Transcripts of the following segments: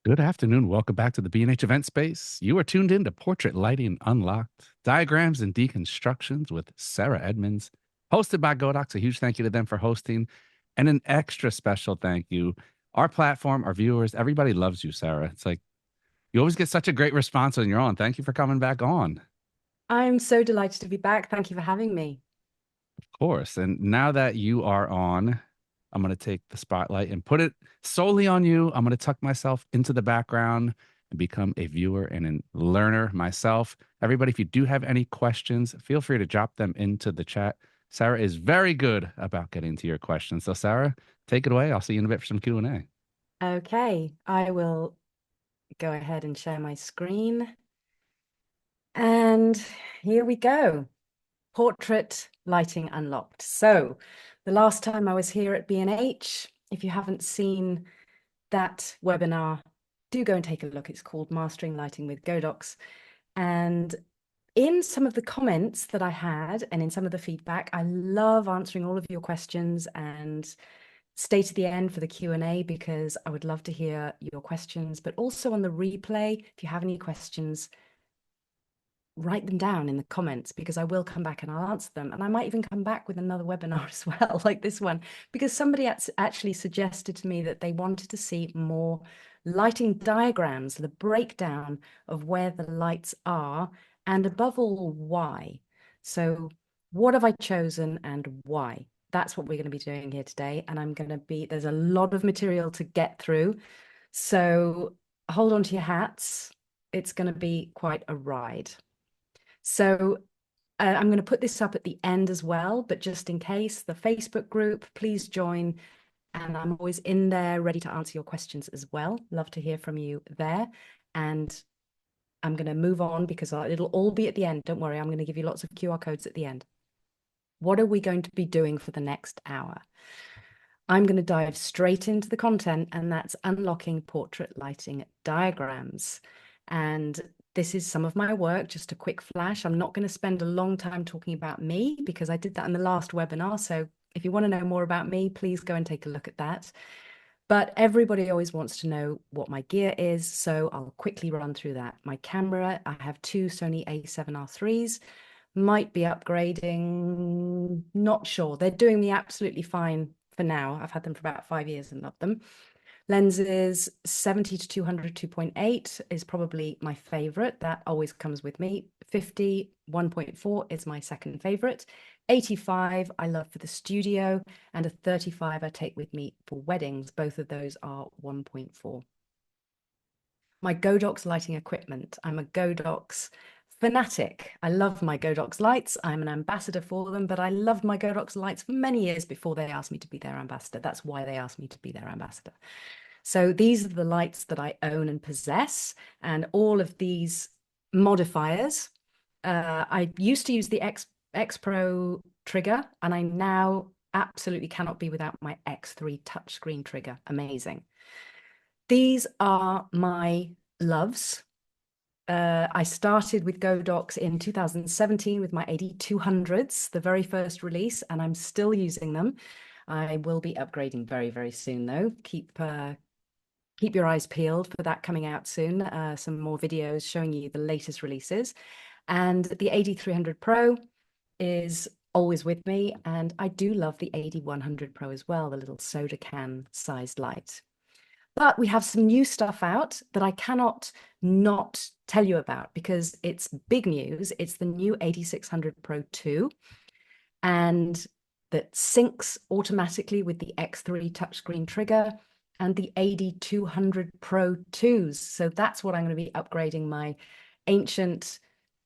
Good afternoon. Welcome back to the B&H event space. You are tuned in to Portrait Lighting Unlocked, Diagrams and Deconstructions with Sarah Edmunds, hosted by Godox. A huge thank you to them for hosting, and an extra special thank you. Our platform, our viewers, everybody loves you, Sarah. It's like you always get such a great response when you're on. Thank you for coming back on. I'm so delighted to be back. Thank you for having me. Of course. And now that you are on, I'm going to take the spotlight and put it solely on you. I'm going to tuck myself into the background and become a viewer and a learner myself. Everybody, if you do have any questions, feel free to drop them into the chat. Sarah is very good about getting to your questions. So, Sarah, take it away. I'll see you in a bit for some Q&A. Okay, I will go ahead and share my screen. And here we go. Portrait Lighting Unlocked. So the last time I was here at B&H, if you haven't seen that webinar, do go and take a look. It's called Mastering Lighting with Godox. And in some of the comments that I had and in some of the feedback, I love answering all of your questions and stay to the end for the Q&A because I would love to hear your questions, but also on the replay, if you have any questions, write them down in the comments because I will come back and I'll answer them. And I might even come back with another webinar as well, like this one, because somebody actually suggested to me that they wanted to see more lighting diagrams, the breakdown of where the lights are, and above all, why. So what have I chosen and why? That's what we're going to be doing here today. And there's a lot of material to get through. So hold on to your hats. It's going to be quite a ride. So I'm going to put this up at the end as well, but just in case, the Facebook group, please join. And I'm always in there ready to answer your questions as well. Love to hear from you there. And I'm going to move on because it'll all be at the end. Don't worry, I'm going to give you lots of QR codes at the end. What are we going to be doing for the next hour? I'm going to dive straight into the content, and that's unlocking portrait lighting diagrams. And this is some of my work, just a quick flash. I'm not going to spend a long time talking about me because I did that in the last webinar. So if you want to know more about me, please go and take a look at that. But everybody always wants to know what my gear is, so I'll quickly run through that. My camera, I have two Sony a7R3s, might be upgrading, not sure. They're doing me absolutely fine for now. I've had them for about 5 years and love them. Lenses 70 to 200 2.8 is probably my favorite. That always comes with me. 50 1.4 is my second favorite. 85 I love for the studio, and a 35 I take with me for weddings. Both of those are 1.4. My Godox lighting equipment. I'm a Godox fanatic. I love my Godox lights. I'm an ambassador for them, but I loved my Godox lights for many years before they asked me to be their ambassador. That's why they asked me to be their ambassador. So these are the lights that I own and possess, and all of these modifiers. I used to use the X Pro trigger, and I now absolutely cannot be without my X3 touchscreen trigger. Amazing. These are my loves. I started with Godox in 2017 with my 8200s, the very first release, and I'm still using them. I will be upgrading very, very soon, though. Keep your eyes peeled for that coming out soon. Some more videos showing you the latest releases. And the 8300 Pro is always with me, and I do love the 8100 Pro as well, the little soda can sized light. But we have some new stuff out that I cannot not tell you about because it's big news. It's the new 8600 Pro 2, and that syncs automatically with the X3 touchscreen trigger and the 8200 Pro 2s. So that's what I'm going to be upgrading my ancient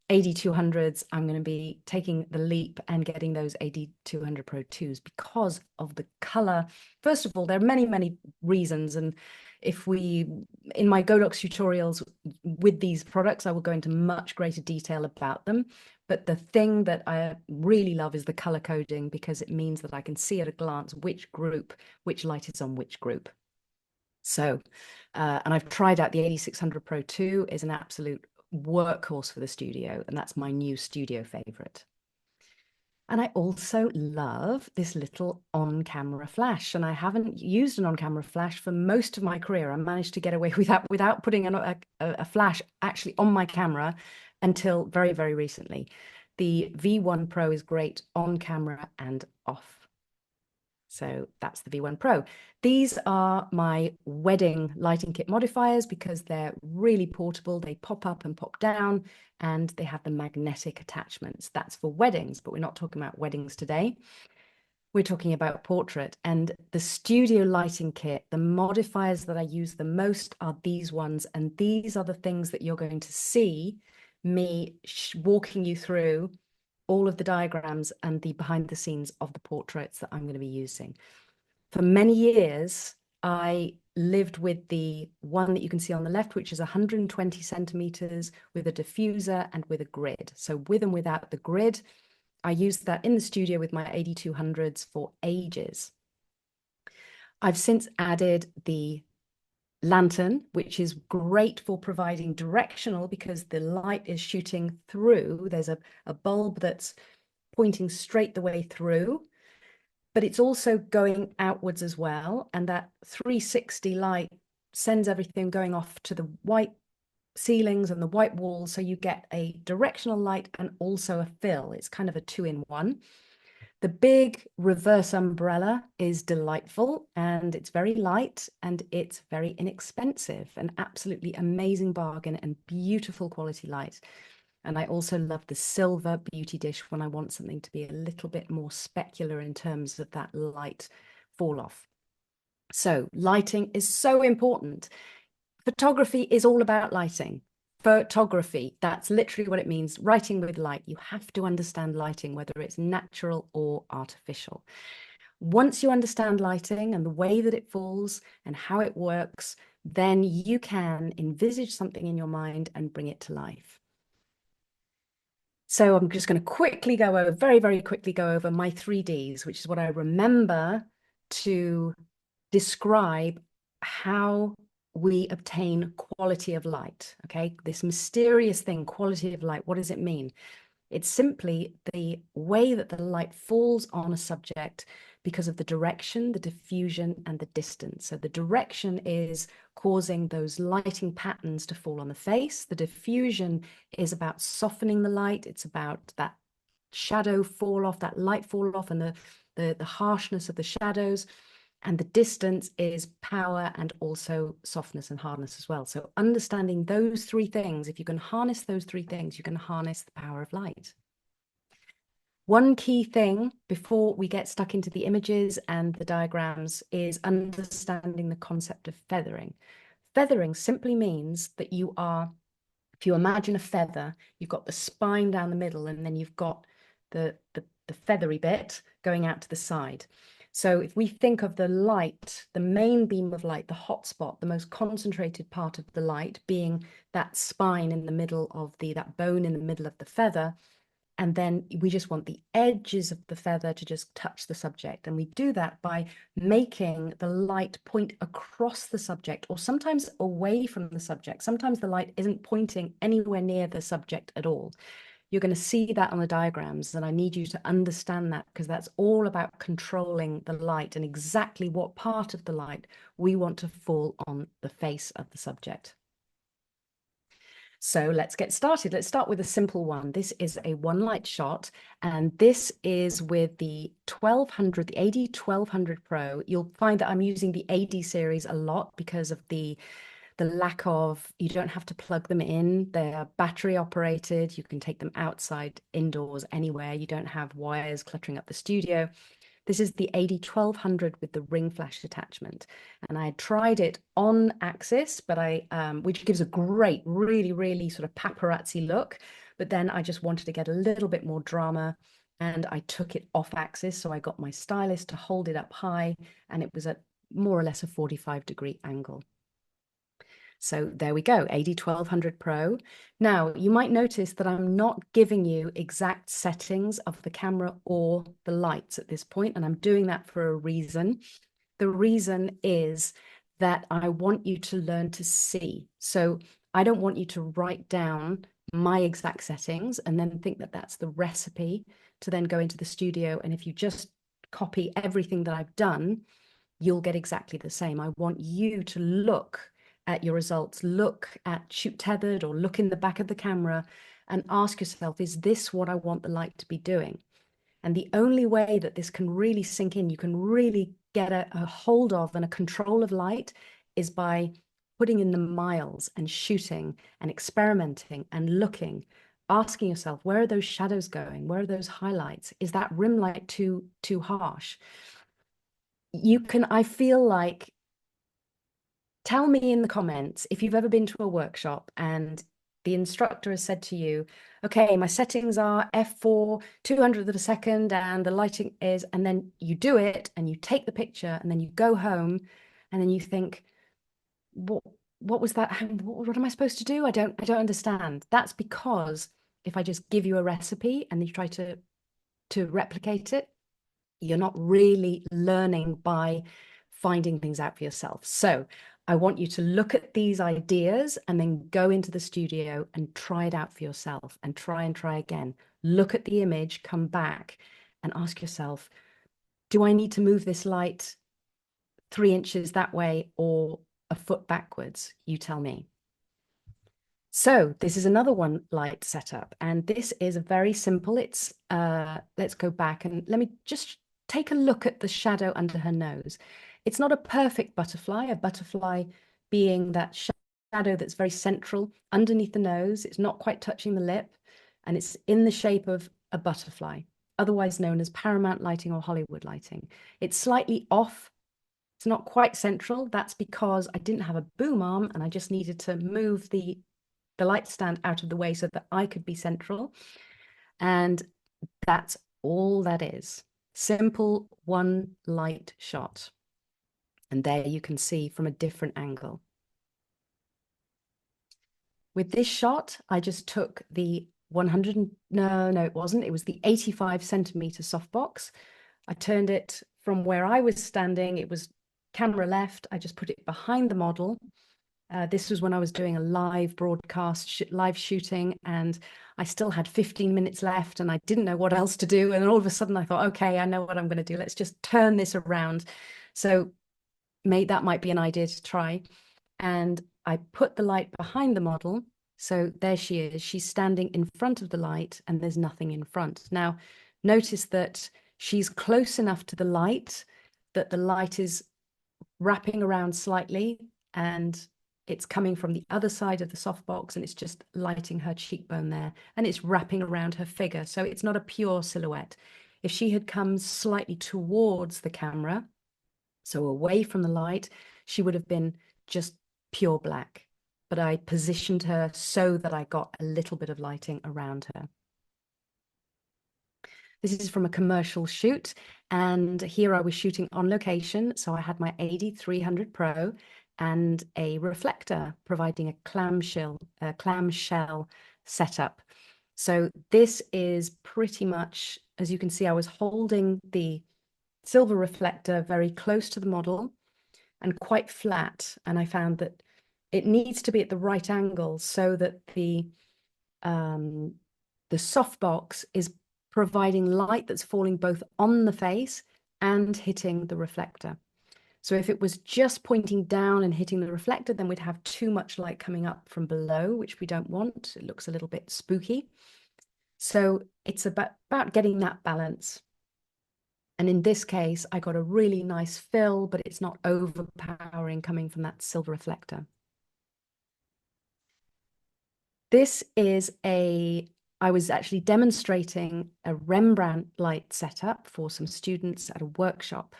8200s. I'm going to be taking the leap and getting those 8200 Pro 2s because of the color. First of all, there are many, many reasons. And in my Godox tutorials with these products, I will go into much greater detail about them. But the thing that I really love is the color coding, because it means that I can see at a glance which light is on which group. So, and I've tried out the 8600 Pro 2 is an absolute workhorse for the studio, and that's my new studio favorite. And I also love this little on-camera flash. And I haven't used an on-camera flash for most of my career. I managed to get away with that without putting a flash actually on my camera until very, very recently. The V1 Pro is great on camera and off. So that's the V1 Pro. These are my wedding lighting kit modifiers because they're really portable. They pop up and pop down, and they have the magnetic attachments. That's for weddings, but we're not talking about weddings today. We're talking about portrait. And the studio lighting kit, the modifiers that I use the most are these ones. And these are the things that you're going to see me walking you through all of the diagrams and the behind the scenes of the portraits that I'm going to be using. For many years, I lived with the one that you can see on the left, which is 120 centimeters with a diffuser and with a grid. So with and without the grid, I used that in the studio with my 8200s for ages. I've since added the lantern, which is great for providing directional because the light is shooting through. There's a bulb that's pointing straight the way through, but it's also going outwards as well. And that 360 light sends everything going off to the white ceilings and the white walls. So you get a directional light and also a fill. It's kind of a 2-in-1. The big reverse umbrella is delightful, and it's very light and it's very inexpensive. An absolutely amazing bargain and beautiful quality light. And I also love the silver beauty dish when I want something to be a little bit more specular in terms of that light fall off. So lighting is so important. Photography is all about lighting. Photography, that's literally what it means. Writing with light. You have to understand lighting, whether it's natural or artificial. Once you understand lighting and the way that it falls and how it works, then you can envisage something in your mind and bring it to life. So I'm just going to quickly go over, very, very quickly go over my 3Ds, which is what I remember to describe how we obtain quality of light. Okay, this mysterious thing, quality of light, what does it mean? It's simply the way that the light falls on a subject because of the direction, the diffusion, and the distance. So the direction is causing those lighting patterns to fall on the face. The diffusion is about softening the light. It's about that shadow fall off, that light fall off, and the harshness of the shadows. And the distance is power and also softness and hardness as well. So understanding those three things, if you can harness those three things, you can harness the power of light. One key thing before we get stuck into the images and the diagrams is understanding the concept of feathering. Feathering simply means that you are, if you imagine a feather, you've got the spine down the middle, and then you've got the feathery bit going out to the side. So if we think of the light, the main beam of light, the hot spot, the most concentrated part of the light being that spine in the middle of that bone in the middle of the feather, and then we just want the edges of the feather to just touch the subject. And we do that by making the light point across the subject, or sometimes away from the subject. Sometimes the light isn't pointing anywhere near the subject at all. You're going to see that on the diagrams, and I need you to understand that because that's all about controlling the light and exactly what part of the light we want to fall on the face of the subject. So let's get started. Let's start with a simple one. This is a one light shot, and this is with the 1200, the AD 1200 Pro. You'll find that I'm using the AD series a lot because of the lack of, you don't have to plug them in. They're battery operated. You can take them outside, indoors, anywhere. You don't have wires cluttering up the studio. This is the AD 1200 with the ring flash attachment. And I tried it on axis, but which gives a great, really, really sort of paparazzi look. But then I just wanted to get a little bit more drama, and I took it off axis. So I got my stylist to hold it up high, and it was at more or less a 45-degree angle. So there we go, AD 1200 Pro. Now, you might notice that I'm not giving you exact settings of the camera or the lights at this point, and I'm doing that for a reason. The reason is that I want you to learn to see. So I don't want you to write down my exact settings and then think that that's the recipe to then go into the studio. And if you just copy everything that I've done, you'll get exactly the same. I want you to look at your results, look at shoot tethered or look in the back of the camera and ask yourself, is this what I want the light to be doing? And the only way that this can really sink in, you can really get a hold of and a control of light, is by putting in the miles and shooting and experimenting and looking, asking yourself, where are those shadows going? Where are those highlights? Is that rim light too harsh? I feel like, tell me in the comments if you've ever been to a workshop and the instructor has said to you, okay, my settings are f4, 200th of a second, and the lighting is, and then you do it and you take the picture and then you go home and then you think, what was that? What am I supposed to do? I don't understand. That's because if I just give you a recipe and you try to replicate it, you're not really learning by finding things out for yourself. So I want you to look at these ideas and then go into the studio and try it out for yourself and try again. Look at the image, come back and ask yourself, do I need to move this light 3 inches that way or a foot backwards? You tell me. So this is another one light setup, and this is a very simple. It's let's go back and let me just take a look at the shadow under her nose. It's not a perfect butterfly, a butterfly being that shadow that's very central underneath the nose. It's not quite touching the lip, and it's in the shape of a butterfly, otherwise known as Paramount lighting or Hollywood lighting. It's slightly off. It's not quite central. That's because I didn't have a boom arm and I just needed to move the light stand out of the way so that I could be central. And that's all that is. Simple one light shot. And there you can see from a different angle. With this shot, I just took the 100, no, it wasn't. It was the 85 centimeter softbox. I turned it from where I was standing. It was camera left. I just put it behind the model. This was when I was doing a live broadcast, live shooting, and I still had 15 minutes left and I didn't know what else to do. And all of a sudden I thought, okay, I know what I'm going to do. Let's just turn this around. So that might be an idea to try. And I put the light behind the model. So there she is. She's standing in front of the light and there's nothing in front. Now, notice that she's close enough to the light that the light is wrapping around slightly and it's coming from the other side of the softbox and it's just lighting her cheekbone there and it's wrapping around her figure. So it's not a pure silhouette. If she had come slightly towards the camera, so away from the light, she would have been just pure black. But I positioned her so that I got a little bit of lighting around her. This is from a commercial shoot. And here I was shooting on location. So I had my AD 300 Pro and a reflector providing a clamshell setup. So this is pretty much, as you can see, I was holding the silver reflector very close to the model and quite flat. And I found that it needs to be at the right angle so that the softbox is providing light that's falling both on the face and hitting the reflector. So if it was just pointing down and hitting the reflector, then we'd have too much light coming up from below, which we don't want. It looks a little bit spooky. So it's about getting that balance. And in this case, I got a really nice fill, but it's not overpowering coming from that silver reflector. This is I was actually demonstrating a Rembrandt light setup for some students at a workshop.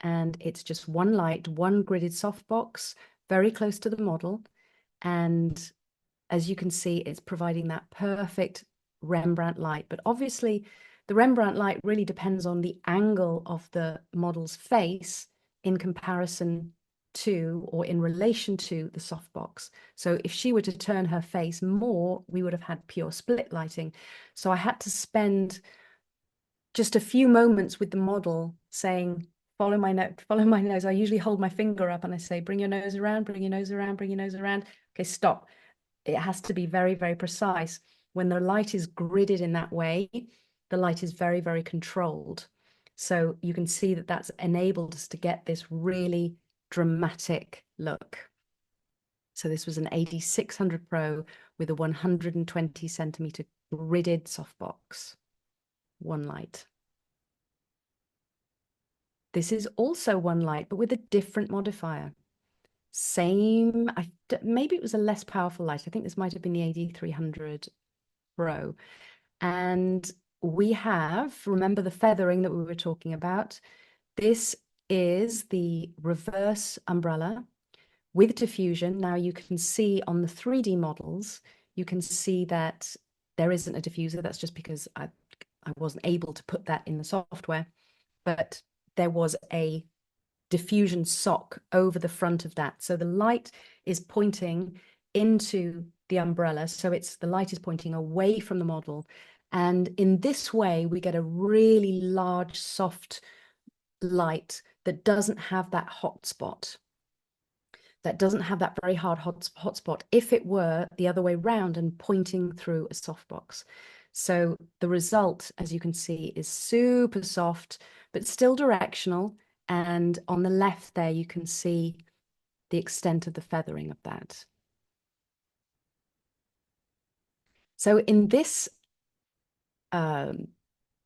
And it's just one light, one gridded softbox, very close to the model. And as you can see, it's providing that perfect Rembrandt light. But obviously, the Rembrandt light really depends on the angle of the model's face in comparison to or in relation to the softbox. So if she were to turn her face more, we would have had pure split lighting. So I had to spend just a few moments with the model saying, follow my nose. I usually hold my finger up and I say, bring your nose around, bring your nose around, bring your nose around. Okay, stop. It has to be very, very precise. When the light is gridded in that way, the light is very, very controlled. So you can see that that's enabled us to get this really dramatic look. So this was an AD600 Pro with a 120 centimeter gridded softbox, one light. This is also one light, but with a different modifier. Same, maybe it was a less powerful light. I think this might have been the AD300 Pro. And we have, remember the feathering that we were talking about? This is the reverse umbrella with diffusion. Now you can see on the 3D models, you can see that there isn't a diffuser. That's just because I wasn't able to put that in the software, but there was a diffusion sock over the front of that. So the light is pointing into the umbrella. So the light is pointing away from the model. And in this way, we get a really large, soft light that doesn't have that hot spot. That doesn't have that very hard hot spot if it were the other way round and pointing through a softbox. So the result, as you can see, is super soft, but still directional. And on the left there, you can see the extent of the feathering of that. So in this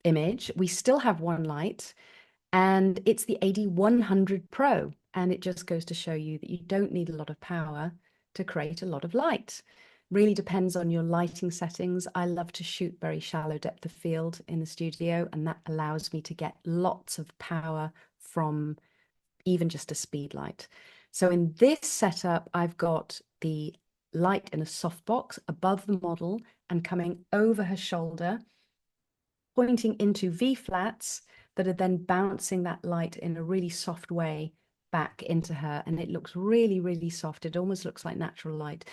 image, we still have one light, and it's the AD100 Pro. And it just goes to show you that you don't need a lot of power to create a lot of light. Really depends on your lighting settings. I love to shoot very shallow depth of field in the studio, and that allows me to get lots of power from even just a speed light. So in this setup, I've got the light in a softbox above the model and coming over her shoulder, pointing into V-flats that are then bouncing that light in a really soft way back into her. And it looks really, really soft. It almost looks like natural light.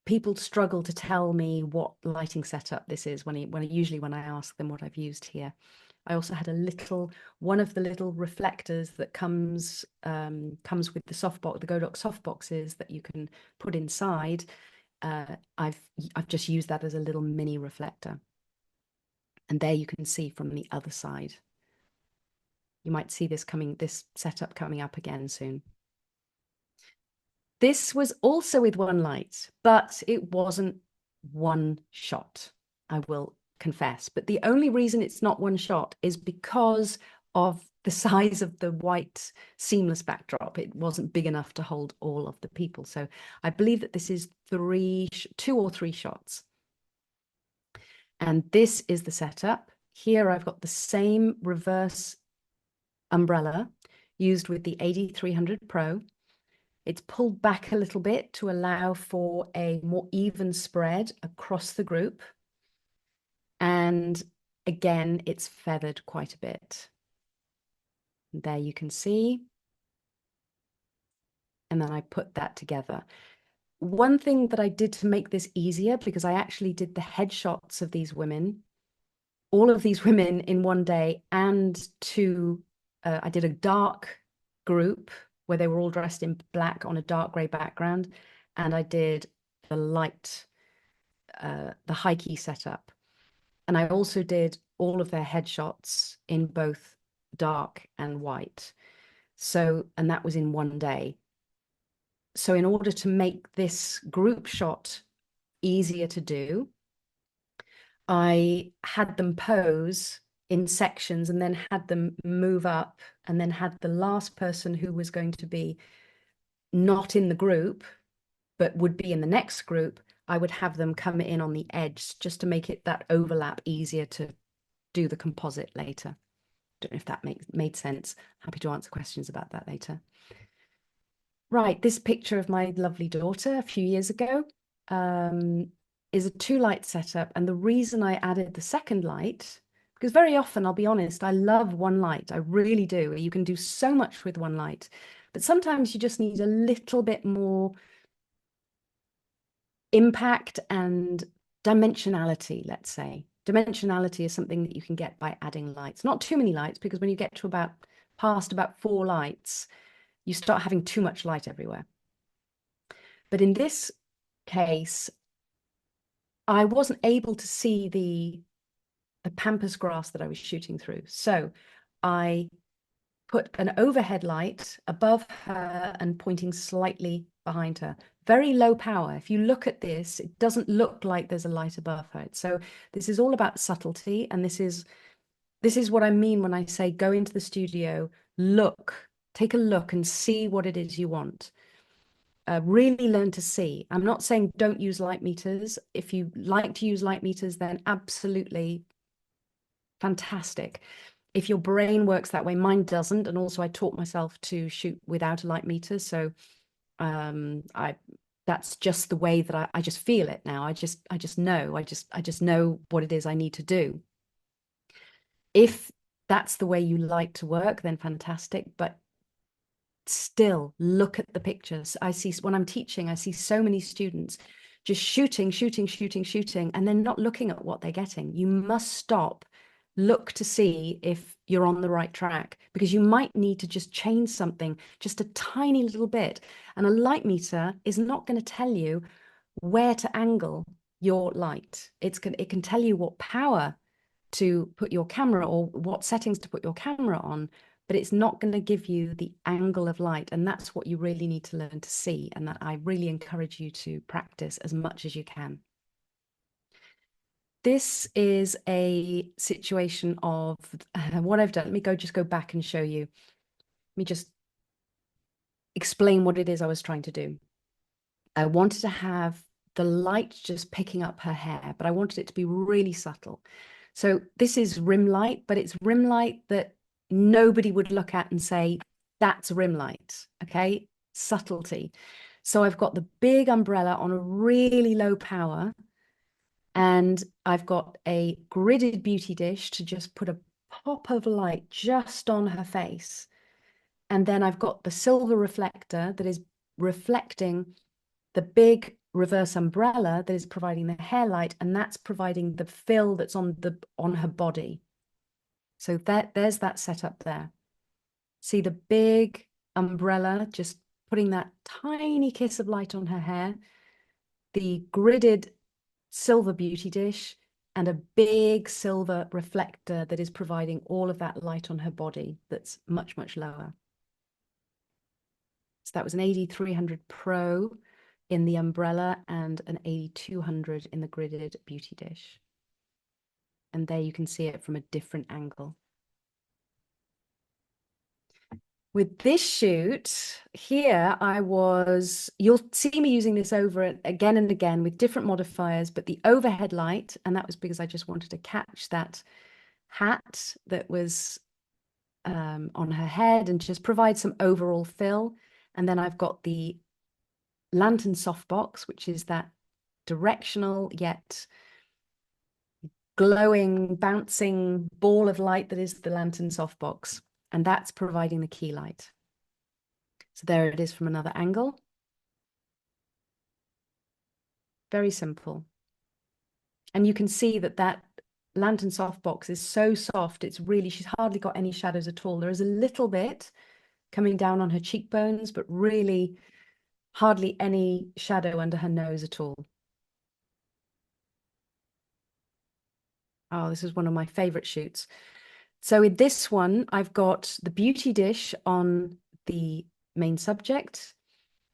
People struggle to tell me what lighting setup this is usually when I ask them what I've used here. I also had one of the little reflectors that comes with the softbox, the Godox softboxes that you can put inside. I've just used that as a little mini reflector. And there you can see from the other side. You might see this setup coming up again soon. This was also with one light, but it wasn't one shot, I will confess. But the only reason it's not one shot is because of the size of the white seamless backdrop. It wasn't big enough to hold all of the people. So I believe that this is 2 or 3 shots. And this is the setup. Here I've got the same reverse umbrella used with the AD300 Pro. It's pulled back a little bit to allow for a more even spread across the group. And again, it's feathered quite a bit. And there you can see. And then I put that together. One thing that I did to make this easier, because I actually did the headshots of these women, all of these women in one day, and I did a dark group where they were all dressed in black on a dark gray background. And I did the light, the high key setup. And I also did all of their headshots in both dark and white. So, and that was in one day. So in order to make this group shot easier to do, I had them pose in sections and then had them move up, and then had the last person who was going to be not in the group, but would be in the next group, I would have them come in on the edge just to make it that overlap easier to do the composite later. Don't know if that made sense. Happy to answer questions about that later. Right, this picture of my lovely daughter a few years ago is a 2-light setup. And the reason I added the second light, because very often, I'll be honest, I love one light. I really do. You can do so much with one light. But sometimes you just need a little bit more impact and dimensionality, let's say. Dimensionality is something that you can get by adding lights. Not too many lights, because when you get to past about 4 lights, you start having too much light everywhere. But in this case, I wasn't able to see the pampas grass that I was shooting through. So I put an overhead light above her and pointing slightly behind her. Very low power. If you look at this, it doesn't look like there's a light above her. So this is all about subtlety, and this is what I mean when I say go into the studio, look, take a look and see what it is you want. Really learn to see. I'm not saying don't use light meters. If you like to use light meters, then absolutely fantastic. If your brain works that way, mine doesn't. And also I taught myself to shoot without a light meter. So I that's just the way that I just feel it now. I just know. I just know what it is I need to do. If that's the way you like to work, then fantastic. But still look at the pictures. I see when I'm teaching, I see so many students just shooting, shooting, shooting, shooting, and they're not looking at what they're getting. You must stop, look to see if you're on the right track, because you might need to just change something just a tiny little bit. And a light meter is not going to tell you where to angle your light. It can tell you what power to put your camera or what settings to put your camera on, but it's not going to give you the angle of light. And that's what you really need to learn to see. And that I really encourage you to practice as much as you can. This is a situation of what I've done. Let me just go back and show you. Let me just explain what it is I was trying to do. I wanted to have the light just picking up her hair, but I wanted it to be really subtle. So this is rim light, but it's rim light that nobody would look at and say, that's rim light, okay? Subtlety. So I've got the big umbrella on a really low power, and I've got a gridded beauty dish to just put a pop of light just on her face. And then I've got the silver reflector that is reflecting the big reverse umbrella that is providing the hair light, and that's providing the fill that's on her body. So there's that setup there. See the big umbrella just putting that tiny kiss of light on her hair, the gridded silver beauty dish, and a big silver reflector that is providing all of that light on her body that's much, much lower. So that was an AD300 Pro in the umbrella and an AD200 in the gridded beauty dish. And there you can see it from a different angle. With this shoot here, you'll see me using this over it again and again with different modifiers, but the overhead light, and that was because I just wanted to catch that hat that was on her head and just provide some overall fill. And then I've got the lantern softbox, which is that directional yet glowing, bouncing ball of light that is the lantern softbox. And that's providing the key light. So there it is from another angle. Very simple. And you can see that that lantern softbox is so soft. She's hardly got any shadows at all. There is a little bit coming down on her cheekbones, but really hardly any shadow under her nose at all. Oh, this is one of my favorite shoots. So with this one, I've got the beauty dish on the main subject,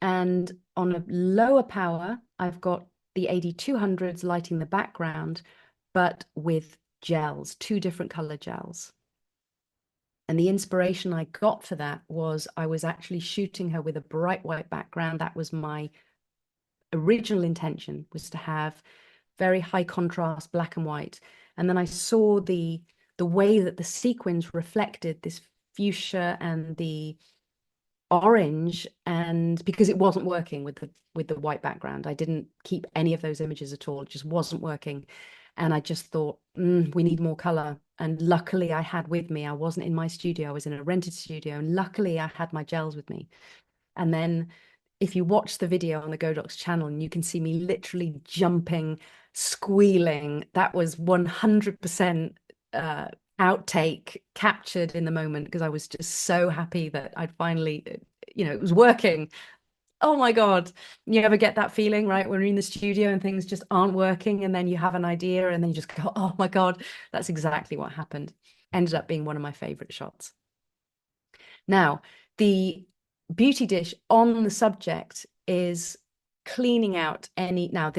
and on a lower power, I've got the AD200s lighting the background, but with gels, two different color gels. And the inspiration I got for that was I was actually shooting her with a bright white background. That was my original intention, was to have very high contrast black and white. And then I saw the way that the sequins reflected this fuchsia and the orange, and because it wasn't working with the white background, I didn't keep any of those images at all. It just wasn't working. And I just thought, we need more color. And luckily I had with me, I wasn't in my studio, I was in a rented studio, and luckily I had my gels with me. And then if you watch the video on the Godox channel, and you can see me literally jumping, squealing, that was 100% outtake captured in the moment, because I was just so happy that I'd finally, it was working. Oh my God. You ever get that feeling, right? When you're in the studio and things just aren't working, and then you have an idea and then you just go, oh my God, that's exactly what happened. Ended up being one of my favorite shots. Now, the beauty dish on the subject is cleaning out any. Now,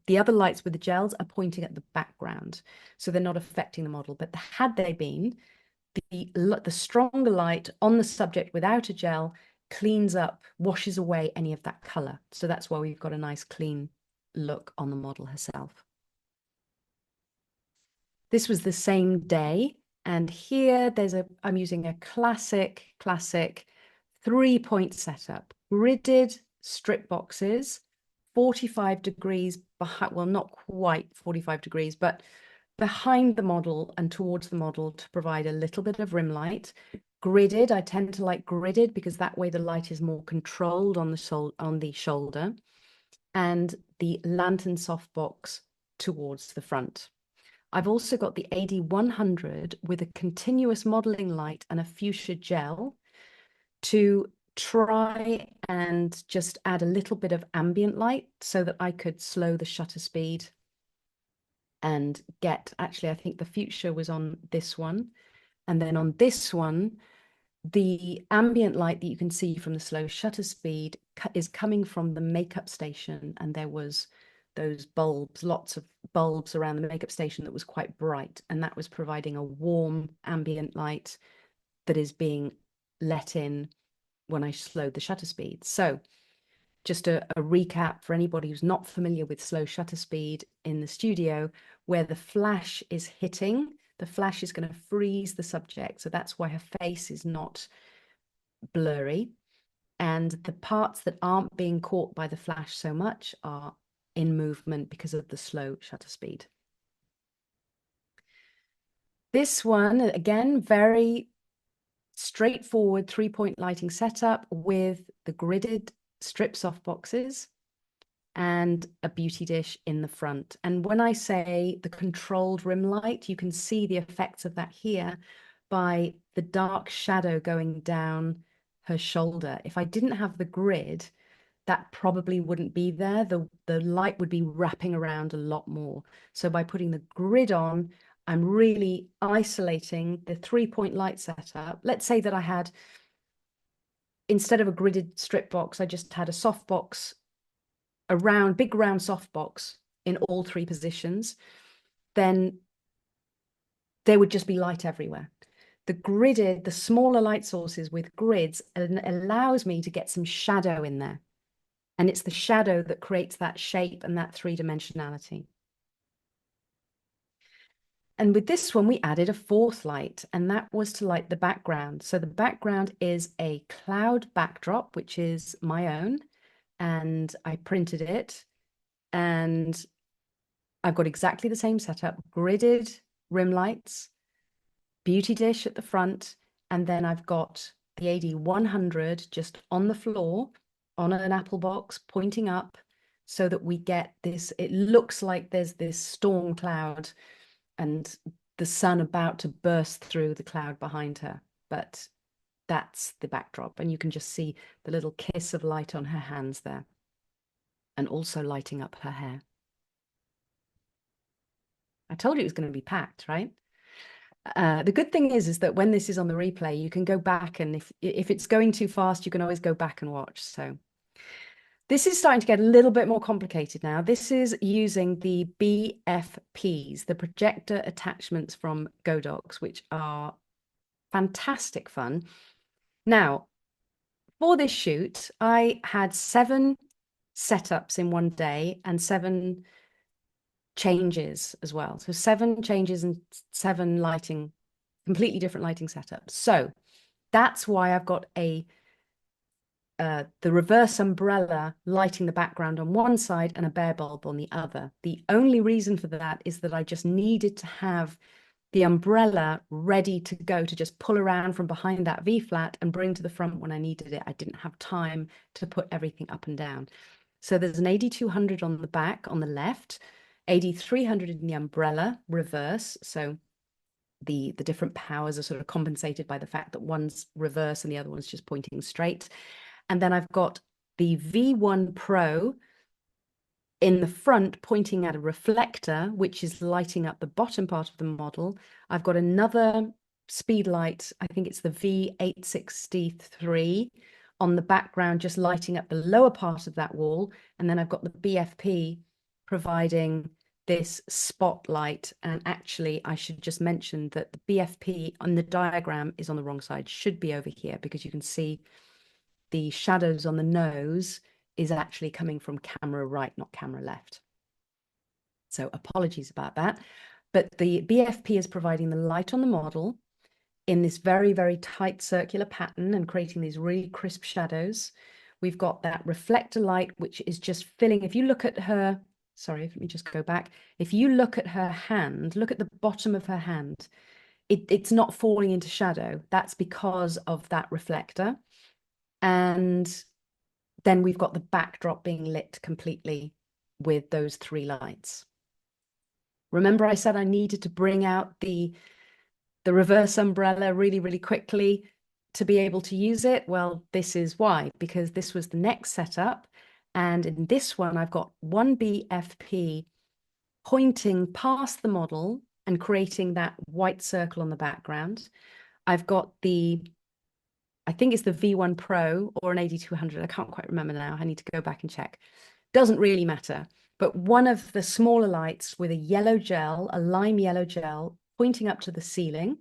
the other lights with the gels are pointing at the background, so they're not affecting the model. But had they been, the stronger light on the subject without a gel cleans up, washes away any of that color. So that's why we've got a nice clean look on the model herself. This was the same day. And here I'm using a classic 3-point setup, gridded strip boxes, 45 degrees behind, well, not quite 45 degrees, but behind the model and towards the model to provide a little bit of rim light. Gridded, I tend to like gridded because that way the light is more controlled on the shoulder, and the lantern softbox towards the front. I've also got the AD100 with a continuous modeling light and a fuchsia gel to try and just add a little bit of ambient light so that I could slow the shutter speed and get, actually, I think the fuchsia was on this one. And then on this one, the ambient light that you can see from the slow shutter speed is coming from the makeup station. And there was those bulbs, lots of bulbs around the makeup station that was quite bright. And that was providing a warm ambient light that is being let in when I slowed the shutter speed. So just a recap for anybody who's not familiar with slow shutter speed in the studio, where the flash is hitting, the flash is going to freeze the subject. So that's why her face is not blurry. And the parts that aren't being caught by the flash so much are in movement because of the slow shutter speed. This one, again, very straightforward 3-point lighting setup with the gridded strip softboxes and a beauty dish in the front. And when I say the controlled rim light, you can see the effects of that here by the dark shadow going down her shoulder. If I didn't have the grid, that probably wouldn't be there. The light would be wrapping around a lot more. So by putting the grid on, I'm really isolating the 3-point light setup. Let's say that I had, instead of a gridded strip box, I just had a soft box, a round, big round soft box in all 3 positions. Then there would just be light everywhere. The smaller light sources with grids allows me to get some shadow in there. And it's the shadow that creates that shape and that 3-dimensionality. And with this one, we added a 4th light, and that was to light the background. So the background is a cloud backdrop, which is my own, and I printed it. And I've got exactly the same setup, gridded rim lights, beauty dish at the front, and then I've got the AD100 just on the floor on an apple box pointing up so that we get this, it looks like there's this storm cloud and the sun about to burst through the cloud behind her. But that's the backdrop. And you can just see the little kiss of light on her hands there, and also lighting up her hair. I told you it was going to be packed, right? The good thing is that when this is on the replay, you can go back, and if it's going too fast, you can always go back and watch. So this is starting to get a little bit more complicated now. This is using the BFPs, the projector attachments from Godox, which are fantastic fun. Now, for this shoot, I had 7 setups in one day and 7 changes as well. So 7 changes and 7 lighting, completely different lighting setups. So that's why I've got the reverse umbrella lighting the background on one side and a bare bulb on the other. The only reason for that is that I just needed to have the umbrella ready to go to just pull around from behind that V flat and bring to the front when I needed it. I didn't have time to put everything up and down. So there's an AD200 on the back on the left, AD300 in the umbrella reverse. So the different powers are sort of compensated by the fact that one's reverse and the other one's just pointing straight. And then I've got the V1 Pro in the front pointing at a reflector, which is lighting up the bottom part of the model. I've got another speed light, I think it's the V863 on the background, just lighting up the lower part of that wall. And then I've got the BFP providing this spotlight. And actually, I should just mention that the BFP on the diagram is on the wrong side, should be over here, because you can see the shadows on the nose is actually coming from camera right, not camera left. So apologies about that. But the BFP is providing the light on the model in this very, very tight circular pattern and creating these really crisp shadows. We've got that reflector light, which is just filling. If you look at her, sorry, let me just go back. If you look at her hand, look at the bottom of her hand, it's not falling into shadow. That's because of that reflector. And then we've got the backdrop being lit completely with those three lights. Remember I said I needed to bring out the reverse umbrella really, really quickly to be able to use it? Well, this is why, because this was the next setup. And in this one, I've got one BFP pointing past the model and creating that white circle on the background. I've got I think it's the V1 Pro or an 8200. I can't quite remember now. I need to go back and check. Doesn't really matter. But one of the smaller lights with a yellow gel, a lime yellow gel, pointing up to the ceiling,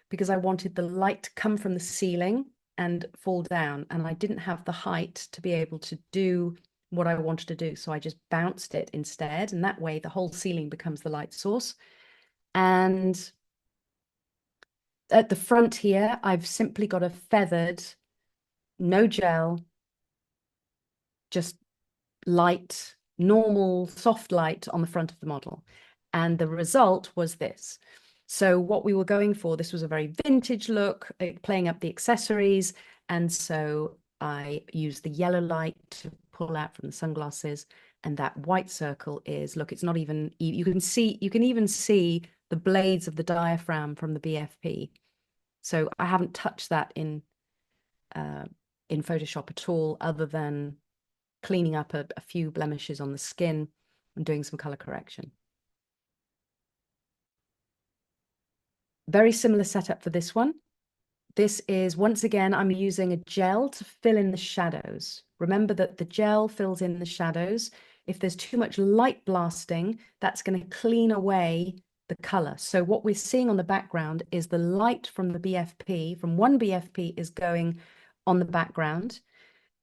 because I wanted the light to come from the ceiling and fall down. And I didn't have the height to be able to do what I wanted to do. So I just bounced it instead. And that way the whole ceiling becomes the light source. And at the front here, I've simply got a feathered, no gel, just light, normal, soft light on the front of the model. And the result was this. So what we were going for, this was a very vintage look, playing up the accessories. And so I used the yellow light to pull out from the sunglasses. And that white circle is, look, it's not even, you can even see the blades of the diaphragm from the BFP. So I haven't touched that in Photoshop at all, other than cleaning up a few blemishes on the skin and doing some color correction. Very similar setup for this one. This is, once again, I'm using a gel to fill in the shadows. Remember that the gel fills in the shadows. If there's too much light blasting, that's going to clean away the color. So what we're seeing on the background is the light from the BFP, from one BFP, is going on the background.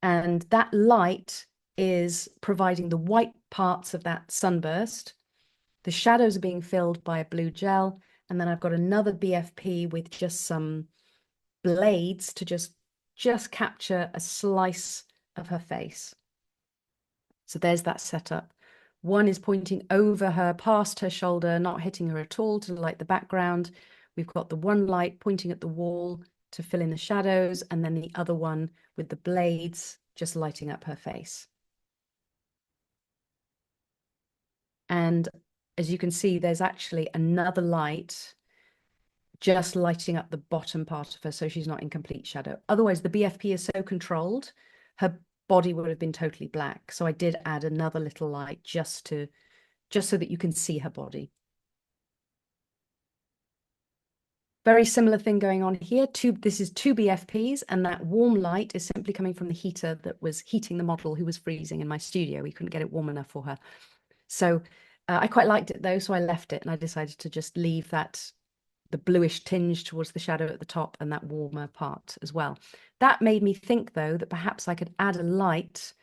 And that light is providing the white parts of that sunburst. The shadows are being filled by a blue gel. And then I've got another BFP with just some blades to just capture a slice of her face. So there's that setup. One is pointing over her, past her shoulder, not hitting her at all to light the background. We've got the one light pointing at the wall to fill in the shadows, and then the other one with the blades just lighting up her face. And as you can see, there's actually another light just lighting up the bottom part of her so she's not in complete shadow. Otherwise, the BFP is so controlled, her body would have been totally black. So I did add another little light just so that you can see her body. Very similar thing going on here. This is two BFPs, and that warm light is simply coming from the heater that was heating the model who was freezing in my studio. We couldn't get it warm enough for her. So I quite liked it though, so I left it, and I decided to just leave the bluish tinge towards the shadow at the top and that warmer part as well. That made me think though that perhaps I could add a light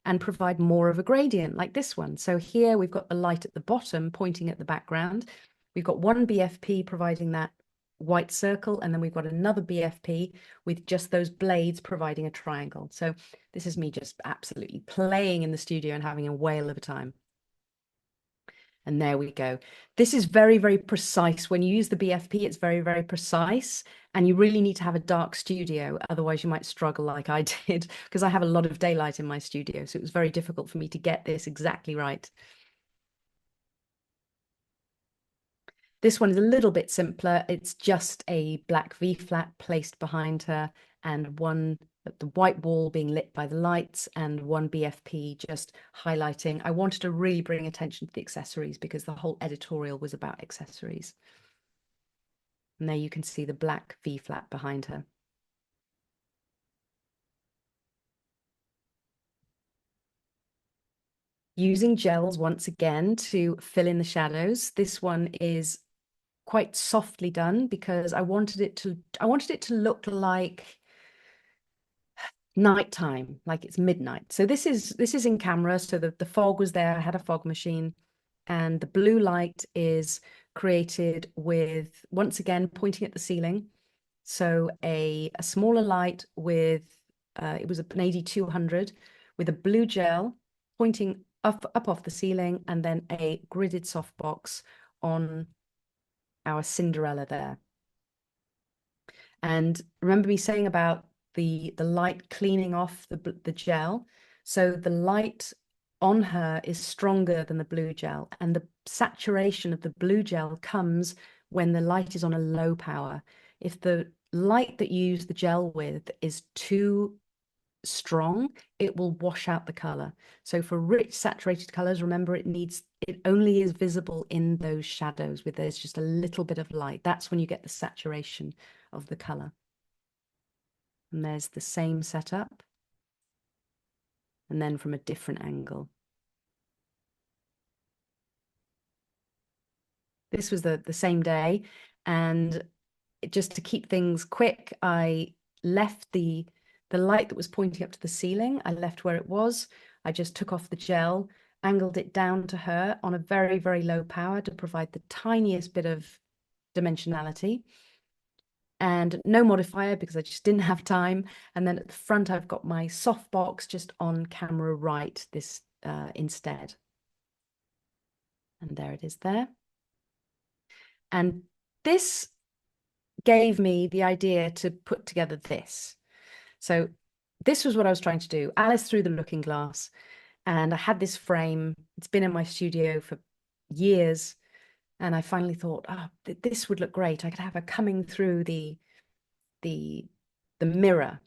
and provide more of a gradient like this one. So here we've got the light at the bottom pointing at the background. We've got one BFP providing that white circle, and then we've got another BFP with just those blades providing a triangle. So this is me just absolutely playing in the studio and having a whale of a time. And there we go. This is very, very precise. When you use the BFP, it's very, very precise. And you really need to have a dark studio. Otherwise, you might struggle like I did, because I have a lot of daylight in my studio. So it was very difficult for me to get this exactly right. This one is a little bit simpler. It's just a black V flat placed behind her and one the white wall being lit by the lights and one BFP just highlighting. I wanted to really bring attention to the accessories because the whole editorial was about accessories. And there you can see the black V flat behind her. Using gels once again to fill in the shadows. This one is quite softly done because I wanted it to look like nighttime, like it's midnight. So this is in camera. So the fog was there. I had a fog machine, and the blue light is created with, once again, pointing at the ceiling. So a smaller light with it was an AD200 with a blue gel pointing up off the ceiling, and then a gridded softbox on our Cinderella there. And remember me saying about the light cleaning off the gel. So the light on her is stronger than the blue gel, and the saturation of the blue gel comes when the light is on a low power. If the light that you use the gel with is too strong, it will wash out the color. So for rich saturated colors, remember it only is visible in those shadows where there's just a little bit of light. That's when you get the saturation of the color. And there's the same setup, and then from a different angle. This was the same day, and just to keep things quick, I left the light that was pointing up to the ceiling. I left where it was. I just took off the gel, angled it down to her on a very, very low power to provide the tiniest bit of dimensionality. And no modifier because I just didn't have time. And then at the front, I've got my softbox just on camera right this instead. And there it is there. And this gave me the idea to put together this. So this was what I was trying to do. Alice Through the Looking Glass. And I had this frame. It's been in my studio for years. And I finally thought, oh, this would look great. I could have her coming through the mirror.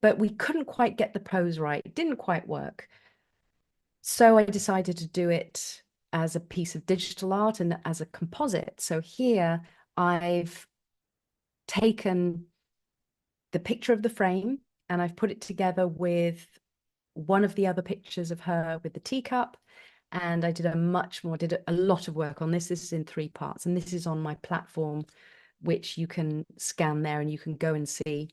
But we couldn't quite get the pose right. It didn't quite work. So I decided to do it as a piece of digital art and as a composite. So here I've taken the picture of the frame and I've put it together with one of the other pictures of her with the teacup. And I did a lot of work on this. This is in 3 parts, and this is on my platform, which you can scan there and you can go and see.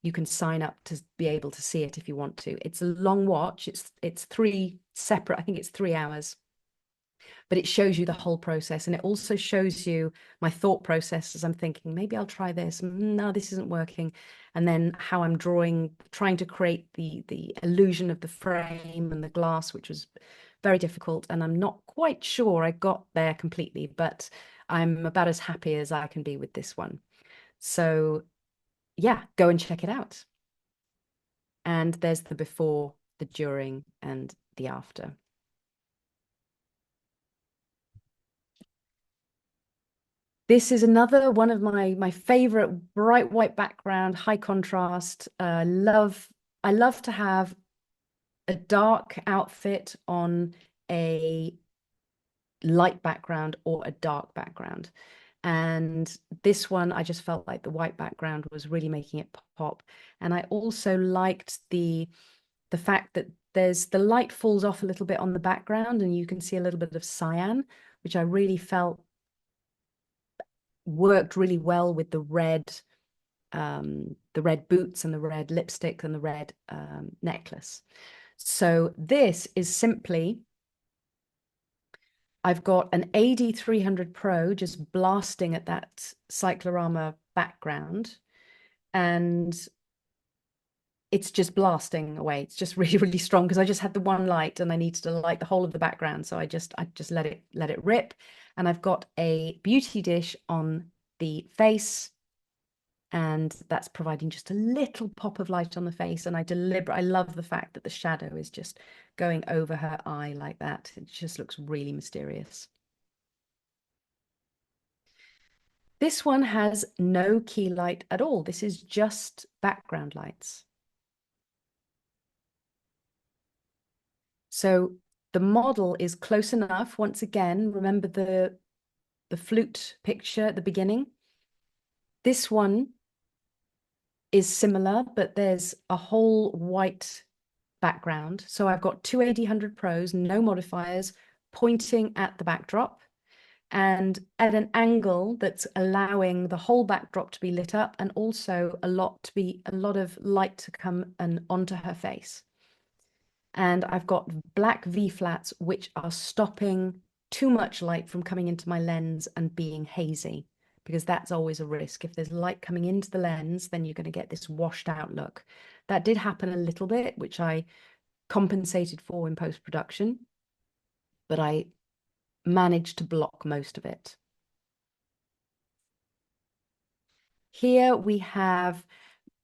You can sign up to be able to see it if you want to. It's a long watch. It's 3 separate, I think it's 3 hours. But it shows you the whole process, and it also shows you my thought process as I'm thinking, maybe I'll try this. No, this isn't working. And then how I'm trying to create the illusion of the frame and the glass, which was very difficult. And I'm not quite sure I got there completely, but I'm about as happy as I can be with this one. So yeah, go and check it out. And there's the before, the during, and the after. This is another one of my favorite bright white background, high contrast. I love to have a dark outfit on a light background or a dark background. And this one, I just felt like the white background was really making it pop. And I also liked the fact that the light falls off a little bit on the background and you can see a little bit of cyan, which I really felt worked really well with the red boots and the red lipstick and the red necklace. So this is simply, I've got an AD300 Pro just blasting at that cyclorama background, and it's just blasting away. It's just really, really strong because I just had the one light and I needed to light the whole of the background. So I just let it rip. And I've got a beauty dish on the face, and that's providing just a little pop of light on the face. And I love the fact that the shadow is just going over her eye like that. It just looks really mysterious. This one has no key light at all. This is just background lights. So the model is close enough. Once again, remember the flute picture at the beginning? This one is similar, but there's a whole white background. So I've got two AD100 Pros, no modifiers, pointing at the backdrop and at an angle that's allowing the whole backdrop to be lit up and also a lot of light to come and onto her face. And I've got black V-flats, which are stopping too much light from coming into my lens and being hazy, because that's always a risk. If there's light coming into the lens, then you're going to get this washed out look. That did happen a little bit, which I compensated for in post-production, but I managed to block most of it. Here we have,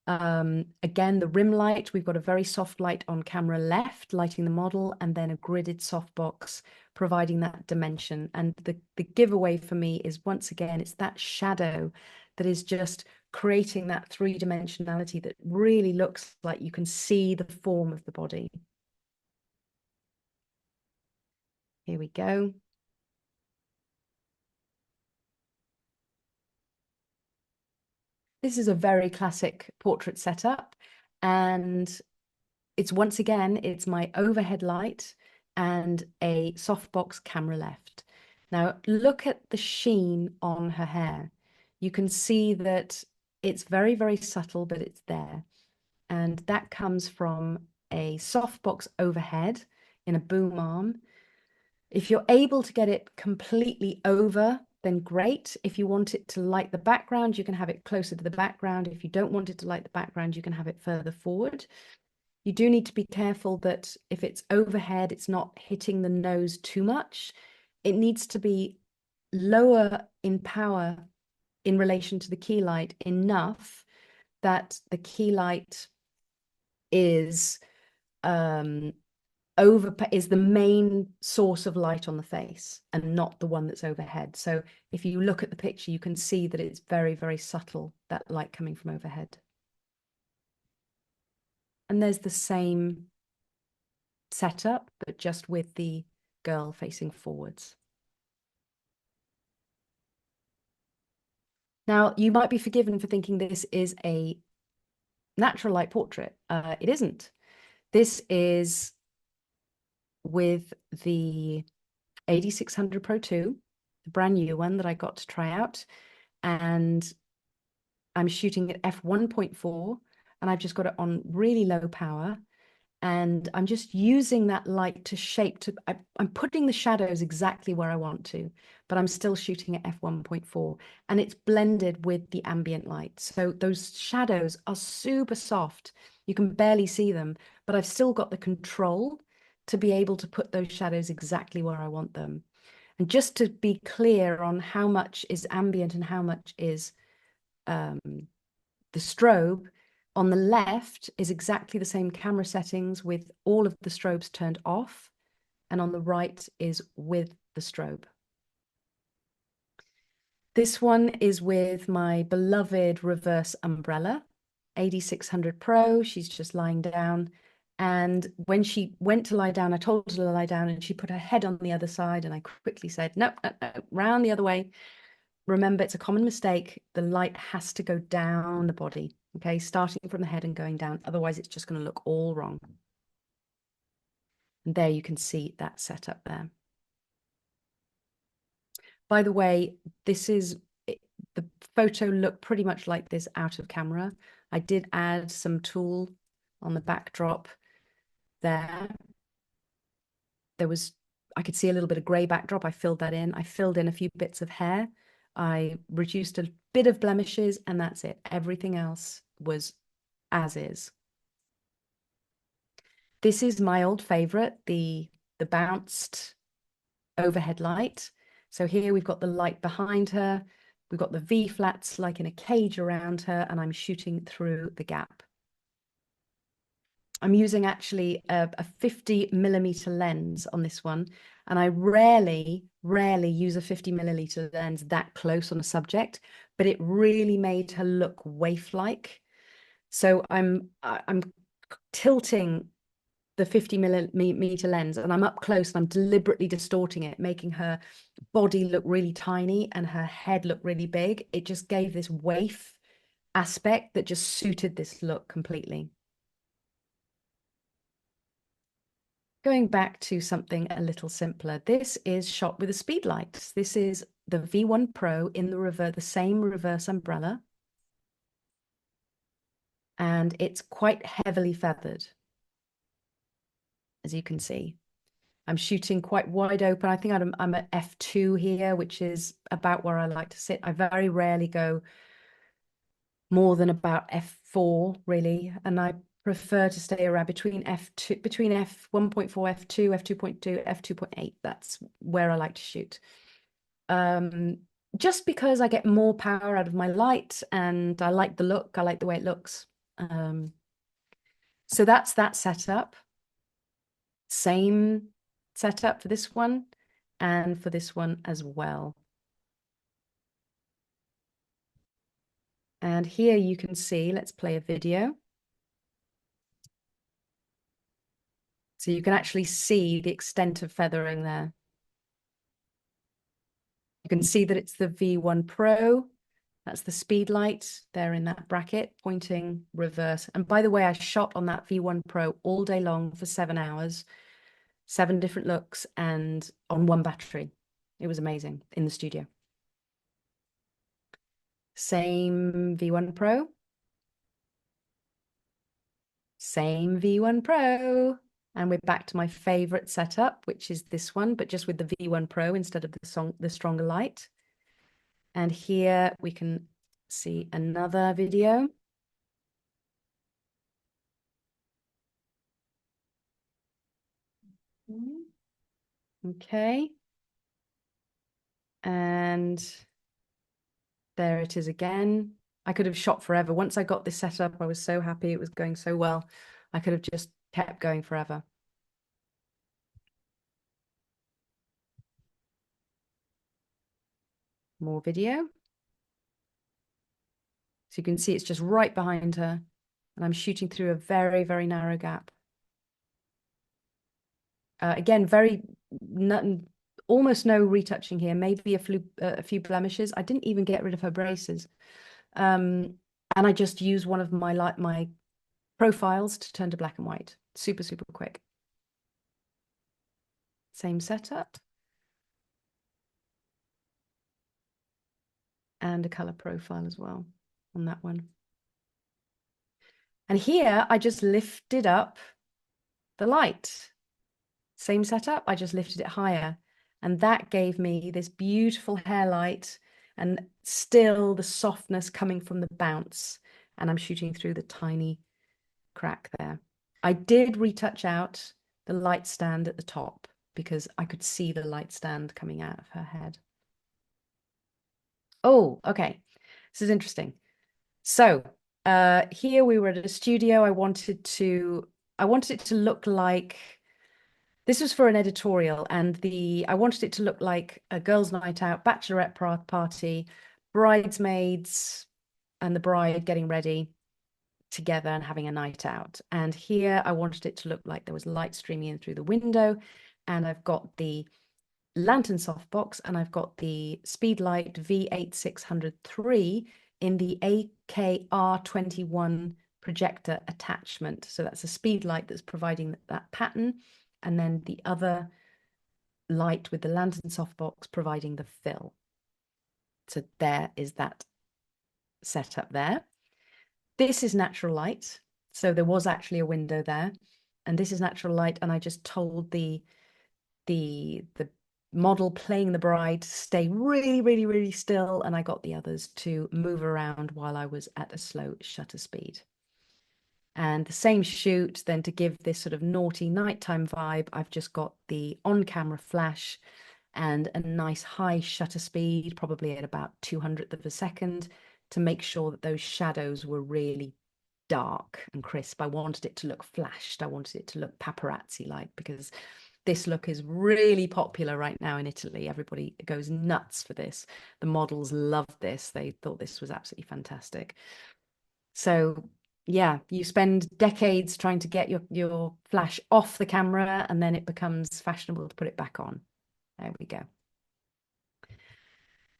again, the rim light. We've got a very soft light on camera left, lighting the model, and then a gridded softbox providing that dimension. And the giveaway for me is, once again, it's that shadow that is just creating that three-dimensionality that really looks like you can see the form of the body. Here we go. This is a very classic portrait setup, and it's once again, it's my overhead light and a softbox camera left. Now look at the sheen on her hair. You can see that it's very, very subtle, but it's there. And that comes from a softbox overhead in a boom arm. If you're able to get it completely over, then great. If you want it to light the background, you can have it closer to the background. If you don't want it to light the background, you can have it further forward. You do need to be careful that if it's overhead, it's not hitting the nose too much. It needs to be lower in power in relation to the key light enough that the key light is is the main source of light on the face and not the one that's overhead. So if you look at the picture, you can see that it's very, very subtle, that light coming from overhead. And there's the same setup, but just with the girl facing forwards. Now, you might be forgiven for thinking this is a natural light portrait. It isn't. This is with the AD600 Pro 2, the brand new one that I got to try out. And I'm shooting at f1.4, and I've just got it on really low power. And I'm just using that light to shape I'm putting the shadows exactly where I want to, but I'm still shooting at f1.4, and it's blended with the ambient light. So those shadows are super soft. You can barely see them, but I've still got the control to be able to put those shadows exactly where I want them. And just to be clear on how much is ambient and how much is the strobe, on the left is exactly the same camera settings with all of the strobes turned off, and on the right is with the strobe. This one is with my beloved reverse umbrella, AD600 Pro. She's just lying down. And when she went to lie down, I told her to lie down, and she put her head on the other side, and I quickly said, no, no, no, round the other way. Remember, it's a common mistake. The light has to go down the body, okay? Starting from the head and going down. Otherwise, it's just going to look all wrong. And there you can see that setup there. By the way, the photo looked pretty much like this out of camera. I did add some tulle on the backdrop there. I could see a little bit of gray backdrop. I filled that in. I filled in a few bits of hair. I reduced a bit of blemishes, and that's it. Everything else was as is. This is my old favorite, the bounced overhead light. So here we've got the light behind her. We've got the V-flats like in a cage around her, and I'm shooting through the gap. I'm using actually a 50mm lens on this one, and I rarely use a 50mm lens that close on a subject, but it really made her look waif-like. So I'm tilting the 50mm lens and I'm up close and I'm deliberately distorting it, making her body look really tiny and her head look really big. It just gave this waif aspect that just suited this look completely. Going back to something a little simpler, this is shot with a speed light. This is the V1 Pro in the same reverse umbrella. And it's quite heavily feathered, as you can see. I'm shooting quite wide open. I think I'm at f2 here, which is about where I like to sit. I very rarely go more than about f4, really. And I prefer to stay around between f2, between f1.4, f2, f2.2, f2.8. That's where I like to shoot. Just because I get more power out of my light and I like the look, I like the way it looks. So that's that setup. Same setup for this one and for this one as well. And here you can see, let's play a video. So you can actually see the extent of feathering there. You can see that it's the V1 Pro. That's the speed light there in that bracket, pointing reverse. And by the way, I shot on that V1 Pro all day long for 7 hours, 7 different looks, and on one battery. It was amazing in the studio. Same V1 Pro. Same V1 Pro. And we're back to my favorite setup, which is this one, but just with the V1 Pro instead of the stronger light. And here we can see another video. Okay. And there it is again. I could have shot forever. Once I got this set up, I was so happy it was going so well. I could have just kept going forever. More video. So you can see it's just right behind her. And I'm shooting through a very, very narrow gap. Again, almost no retouching here, maybe a few blemishes. I didn't even get rid of her braces. And I just use one of my profiles to turn to black and white. Super, super quick. Same setup. And a color profile as well on that one. And here I just lifted up the light. Same setup, I just lifted it higher. And that gave me this beautiful hair light and still the softness coming from the bounce. And I'm shooting through the tiny crack there. I did retouch out the light stand at the top because I could see the light stand coming out of her head. Oh, okay. This is interesting. So here we were at a studio. I wanted it to look like, this was for an editorial, and I wanted it to look like a girls' night out, bachelorette party, bridesmaids and the bride getting ready together and having a night out. And here I wanted it to look like there was light streaming in through the window, and I've got the lantern softbox and I've got the Speedlight V8603 in the AKR21 projector attachment. So that's a speed light that's providing that pattern, and then the other light with the lantern softbox providing the fill. So there is that setup there. This is natural light. So there was actually a window there, and this is natural light. And I just told the model playing the bride to stay really, really, really still, and I got the others to move around while I was at a slow shutter speed. And the same shoot, then to give this sort of naughty nighttime vibe, I've just got the on-camera flash and a nice high shutter speed, probably at about 200th of a second, to make sure that those shadows were really dark and crisp. I wanted it to look flashed. I wanted it to look paparazzi-like, because This look is really popular right now in Italy. Everybody goes nuts for this. The models loved this. They thought this was absolutely fantastic. So yeah, you spend decades trying to get your flash off the camera, and then it becomes fashionable to put it back on. There we go.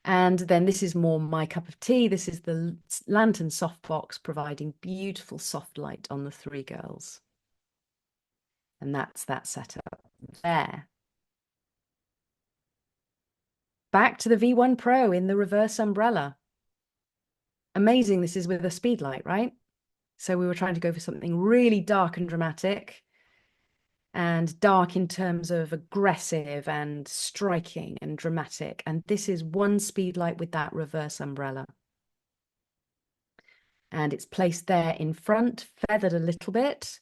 And then this is more my cup of tea. This is the lantern softbox providing beautiful soft light on the three girls. And that's that setup there. Back to the V1 Pro in the reverse umbrella. Amazing. This is with a speed light, right? So we were trying to go for something really dark and dramatic, and dark in terms of aggressive and striking and dramatic. And this is one speed light with that reverse umbrella. And it's placed there in front, feathered a little bit.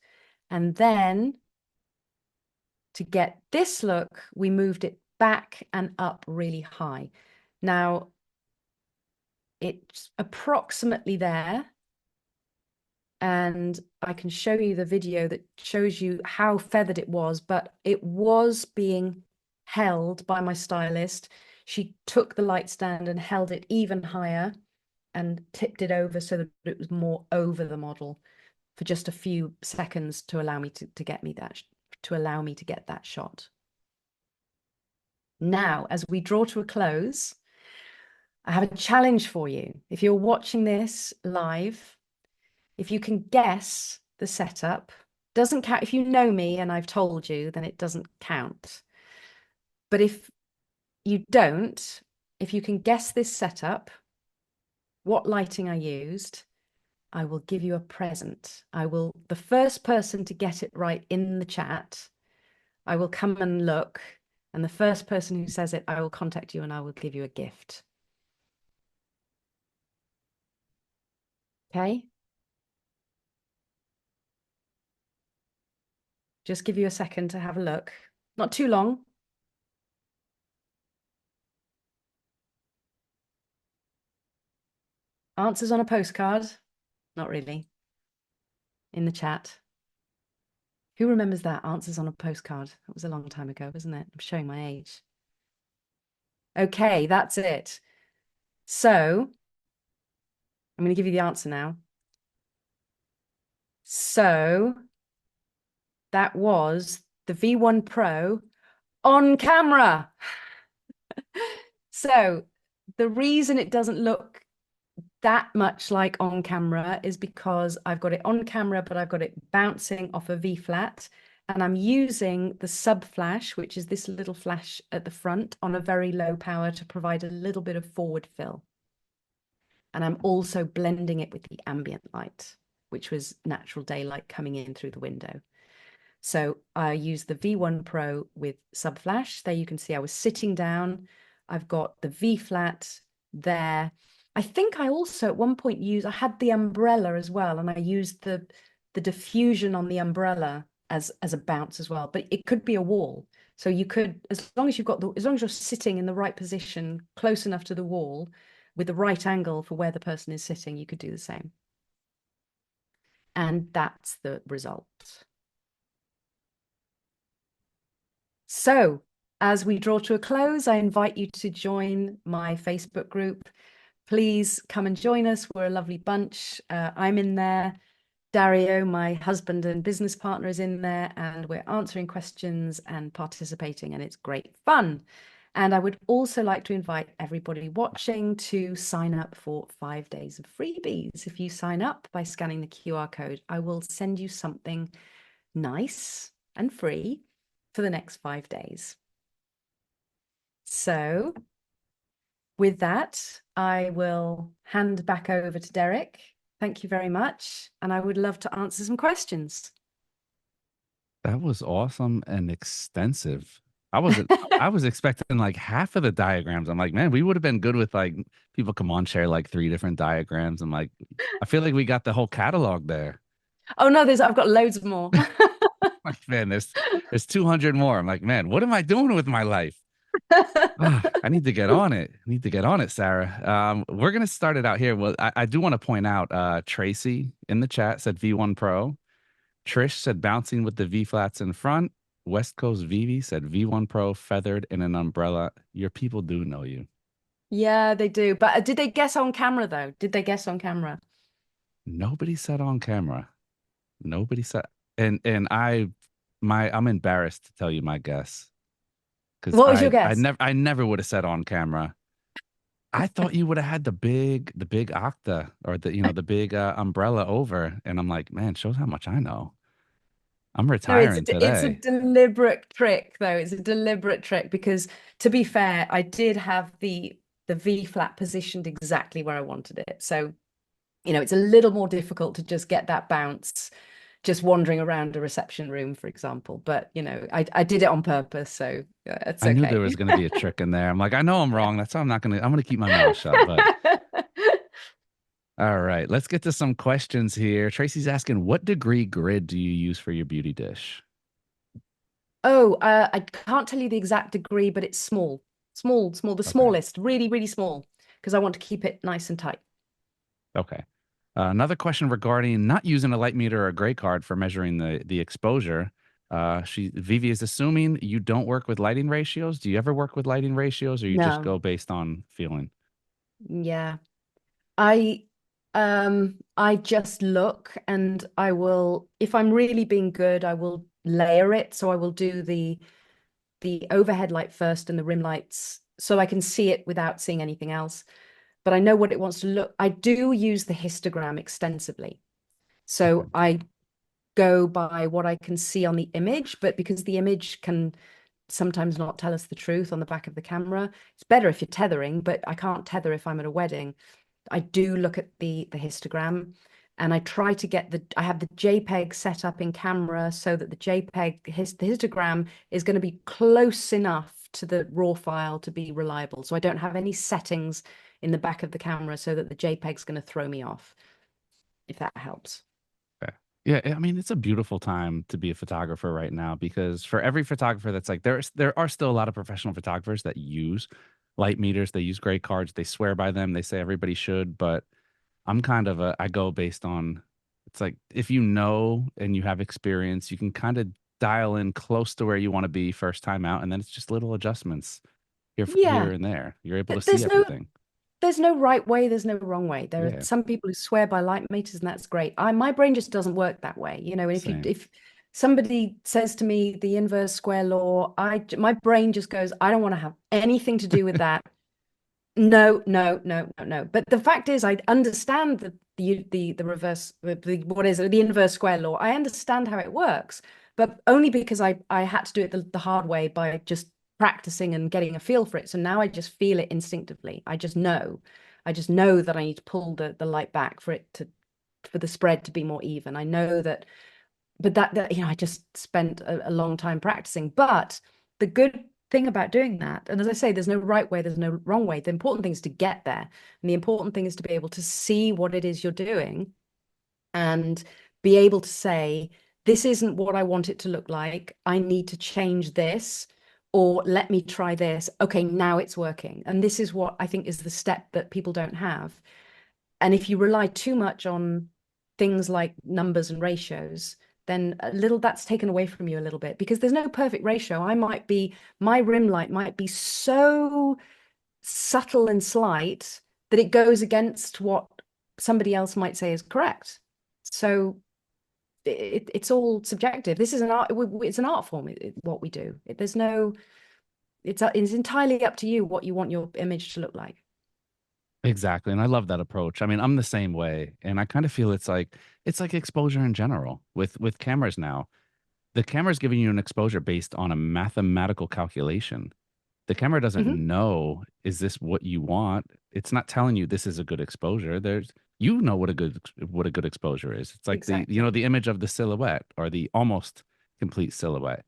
And then to get this look, we moved it back and up really high. Now, it's approximately there. And I can show you the video that shows you how feathered it was, but it was being held by my stylist. She took the light stand and held it even higher and tipped it over so that it was more over the model for just a few seconds to allow me to get that shot. Now, as we draw to a close, I have a challenge for you. If you're watching this live, if you can guess the setup, doesn't count. If you know me and I've told you, then it doesn't count. But if you don't, if you can guess this setup, what lighting I used, I will give you a present. The first person to get it right in the chat, I will come and look, and the first person who says it, I will contact you and I will give you a gift. Okay? Just give you a second to have a look. Not too long. Answers on a postcard? Not really. In the chat. Who remembers that? Answers on a postcard. That was a long time ago, wasn't it? I'm showing my age. Okay, that's it. So I'm going to give you the answer now. So that was the V1 Pro on camera. So the reason it doesn't look that much like on camera is because I've got it on camera, but I've got it bouncing off a V flat, and I'm using the sub flash, which is this little flash at the front on a very low power to provide a little bit of forward fill. And I'm also blending it with the ambient light, which was natural daylight coming in through the window. So I used the V1 Pro with sub flash. There you can see I was sitting down. I've got the V flat there. I think I also at one point I had the umbrella as well, and I used the diffusion on the umbrella as a bounce as well. But it could be a wall. So you could, as long as you're sitting in the right position, close enough to the wall, with the right angle for where the person is sitting, you could do the same. And that's the result. So as we draw to a close, I invite you to join my Facebook group. Please come and join us. We're a lovely bunch. I'm in there. Dario, my husband and business partner, is in there, and we're answering questions and participating, and it's great fun. And I would also like to invite everybody watching to sign up for 5 days of freebies. If you sign up by scanning the QR code, I will send you something nice and free for the next 5 days. So with that, I will hand back over to Derek. Thank you very much. And I would love to answer some questions. That was awesome and extensive. I was expecting like half of the diagrams. I'm like, man, we would have been good with like people come on, share like 3 different diagrams. I'm like, I feel like we got the whole catalog there. Oh no, I've got loads more. Like, man, there's 200 more. I'm like, man, what am I doing with my life? I need to get on it. I need to get on it, Sarah. We're gonna start it out here. Well, I do want to point out Tracy in the chat said V1 Pro. Trish said bouncing with the V flats in front. West Coast Vivi said V1 Pro feathered in an umbrella. Your people do know you. Yeah, they do. But did they guess on camera though? Did they guess on camera? Nobody said on camera. Nobody said, and I'm embarrassed to tell you my guess because What was your I guess? never would have said on camera. I thought you would have had the big octa or the big umbrella over, and I'm like, man, shows how much I know. I'm No, retiring it's a today. deliberate trick though. It's a deliberate trick because to be fair, I did have the V flat positioned exactly where I wanted it. So, it's a little more difficult to just get that bounce just wandering around a reception room, for example. But, I did it on purpose, so it's I knew there okay. was going to be a trick in there. I'm like, I know I'm wrong. That's why I'm gonna keep my mouth shut. But all right, let's get to some questions here. Tracy's asking, what degree grid do you use for your beauty dish? Oh, I can't tell you the exact degree, but it's small, small, small, the Okay. smallest, really, really small, because I want to keep it nice and tight. Okay. Another question regarding not using a light meter or a gray card for measuring the exposure. Vivi is assuming you don't work with lighting ratios. Do you ever work with lighting ratios, or you just No, go based on feeling? yeah. I I just look and I will, if I'm really being good, I will layer it. So I will do the overhead light first and the rim lights so I can see it without seeing anything else. But I know what it wants to look. I do use the histogram extensively. Okay. So I go by what I can see on the image, but because the image can sometimes not tell us the truth on the back of the camera, it's better if you're tethering, but I can't tether if I'm at a wedding. I do look at the histogram and I try to get I have the JPEG set up in camera so that the the histogram is going to be close enough to the raw file to be reliable. So I don't have any settings in the back of the camera so that the JPEG is going to throw me off, if that helps. Okay. Yeah, I mean, it's a beautiful time to be a photographer right now because for every photographer that's like there are still a lot of professional photographers that use light meters, they use gray cards, they swear by them, they say everybody should, but I'm kind of I go based on it's like if you know and you have experience, you can kind of dial in close to where you want to be first time out, and then it's just little adjustments here Yeah, and there. You're able to see there's no everything. there's no right way, there's no wrong way. There are Yeah, some people who swear by light meters, and that's great. My brain just doesn't work that way. And same. if somebody says to me the inverse square law, my brain just goes, I don't want to have anything to do with that. No, no, no, no, no. But the fact is, I understand the reverse, what is it, the inverse square law. I understand how it works, but only because I had to do it the hard way by just practicing and getting a feel for it. So now I just feel it instinctively. I just know that I need to pull the light back for the spread to be more even. I know that, but I just spent a long time practicing. But the good thing about doing that, and as I say, there's no right way, there's no wrong way. The important thing is to get there. And the important thing is to be able to see what it is you're doing and be able to say, this isn't what I want it to look like. I need to change this, or let me try this. Okay, now it's working. And this is what I think is the step that people don't have. And if you rely too much on things like numbers and ratios, then a little that's taken away from you a little bit because there's no perfect ratio. My rim light might be so subtle and slight that it goes against what somebody else might say is correct. So it's all subjective. This is an art. It's an art form. What we do. There's no. It's entirely up to you what you want your image to look like. Exactly. And I love that approach. I mean, I'm the same way. And I kind of feel it's like exposure in general with cameras now. The camera's giving you an exposure based on a mathematical calculation. The camera doesn't Mhm. know, is this what you want? It's not telling you this is a good exposure. You know what a good exposure is. It's like Exactly. the image of the silhouette or the almost complete silhouette.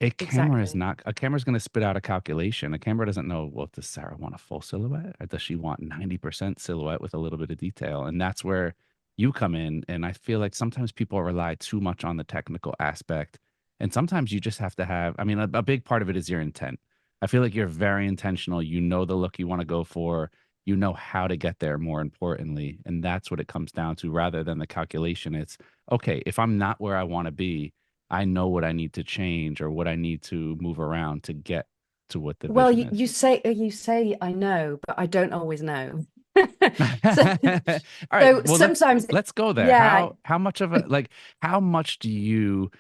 Exactly. A camera's going to spit out a calculation. A camera doesn't know, well, does Sarah want a full silhouette or does she want 90% silhouette with a little bit of detail? And that's where you come in. And I feel like sometimes people rely too much on the technical aspect. And sometimes you just have to have, I mean, a big part of it is your intent. I feel like you're very intentional. You know the look you want to go for. You know how to get there, more importantly. And that's what it comes down to rather than the calculation. It's okay, if I'm not where I want to be, I know what I need to change or what I need to move around to get to what the Well, vision you, is. you say I know, but I don't always know. So, All right. so Well, sometimes, let's go there. yeah. How much of a like how much do you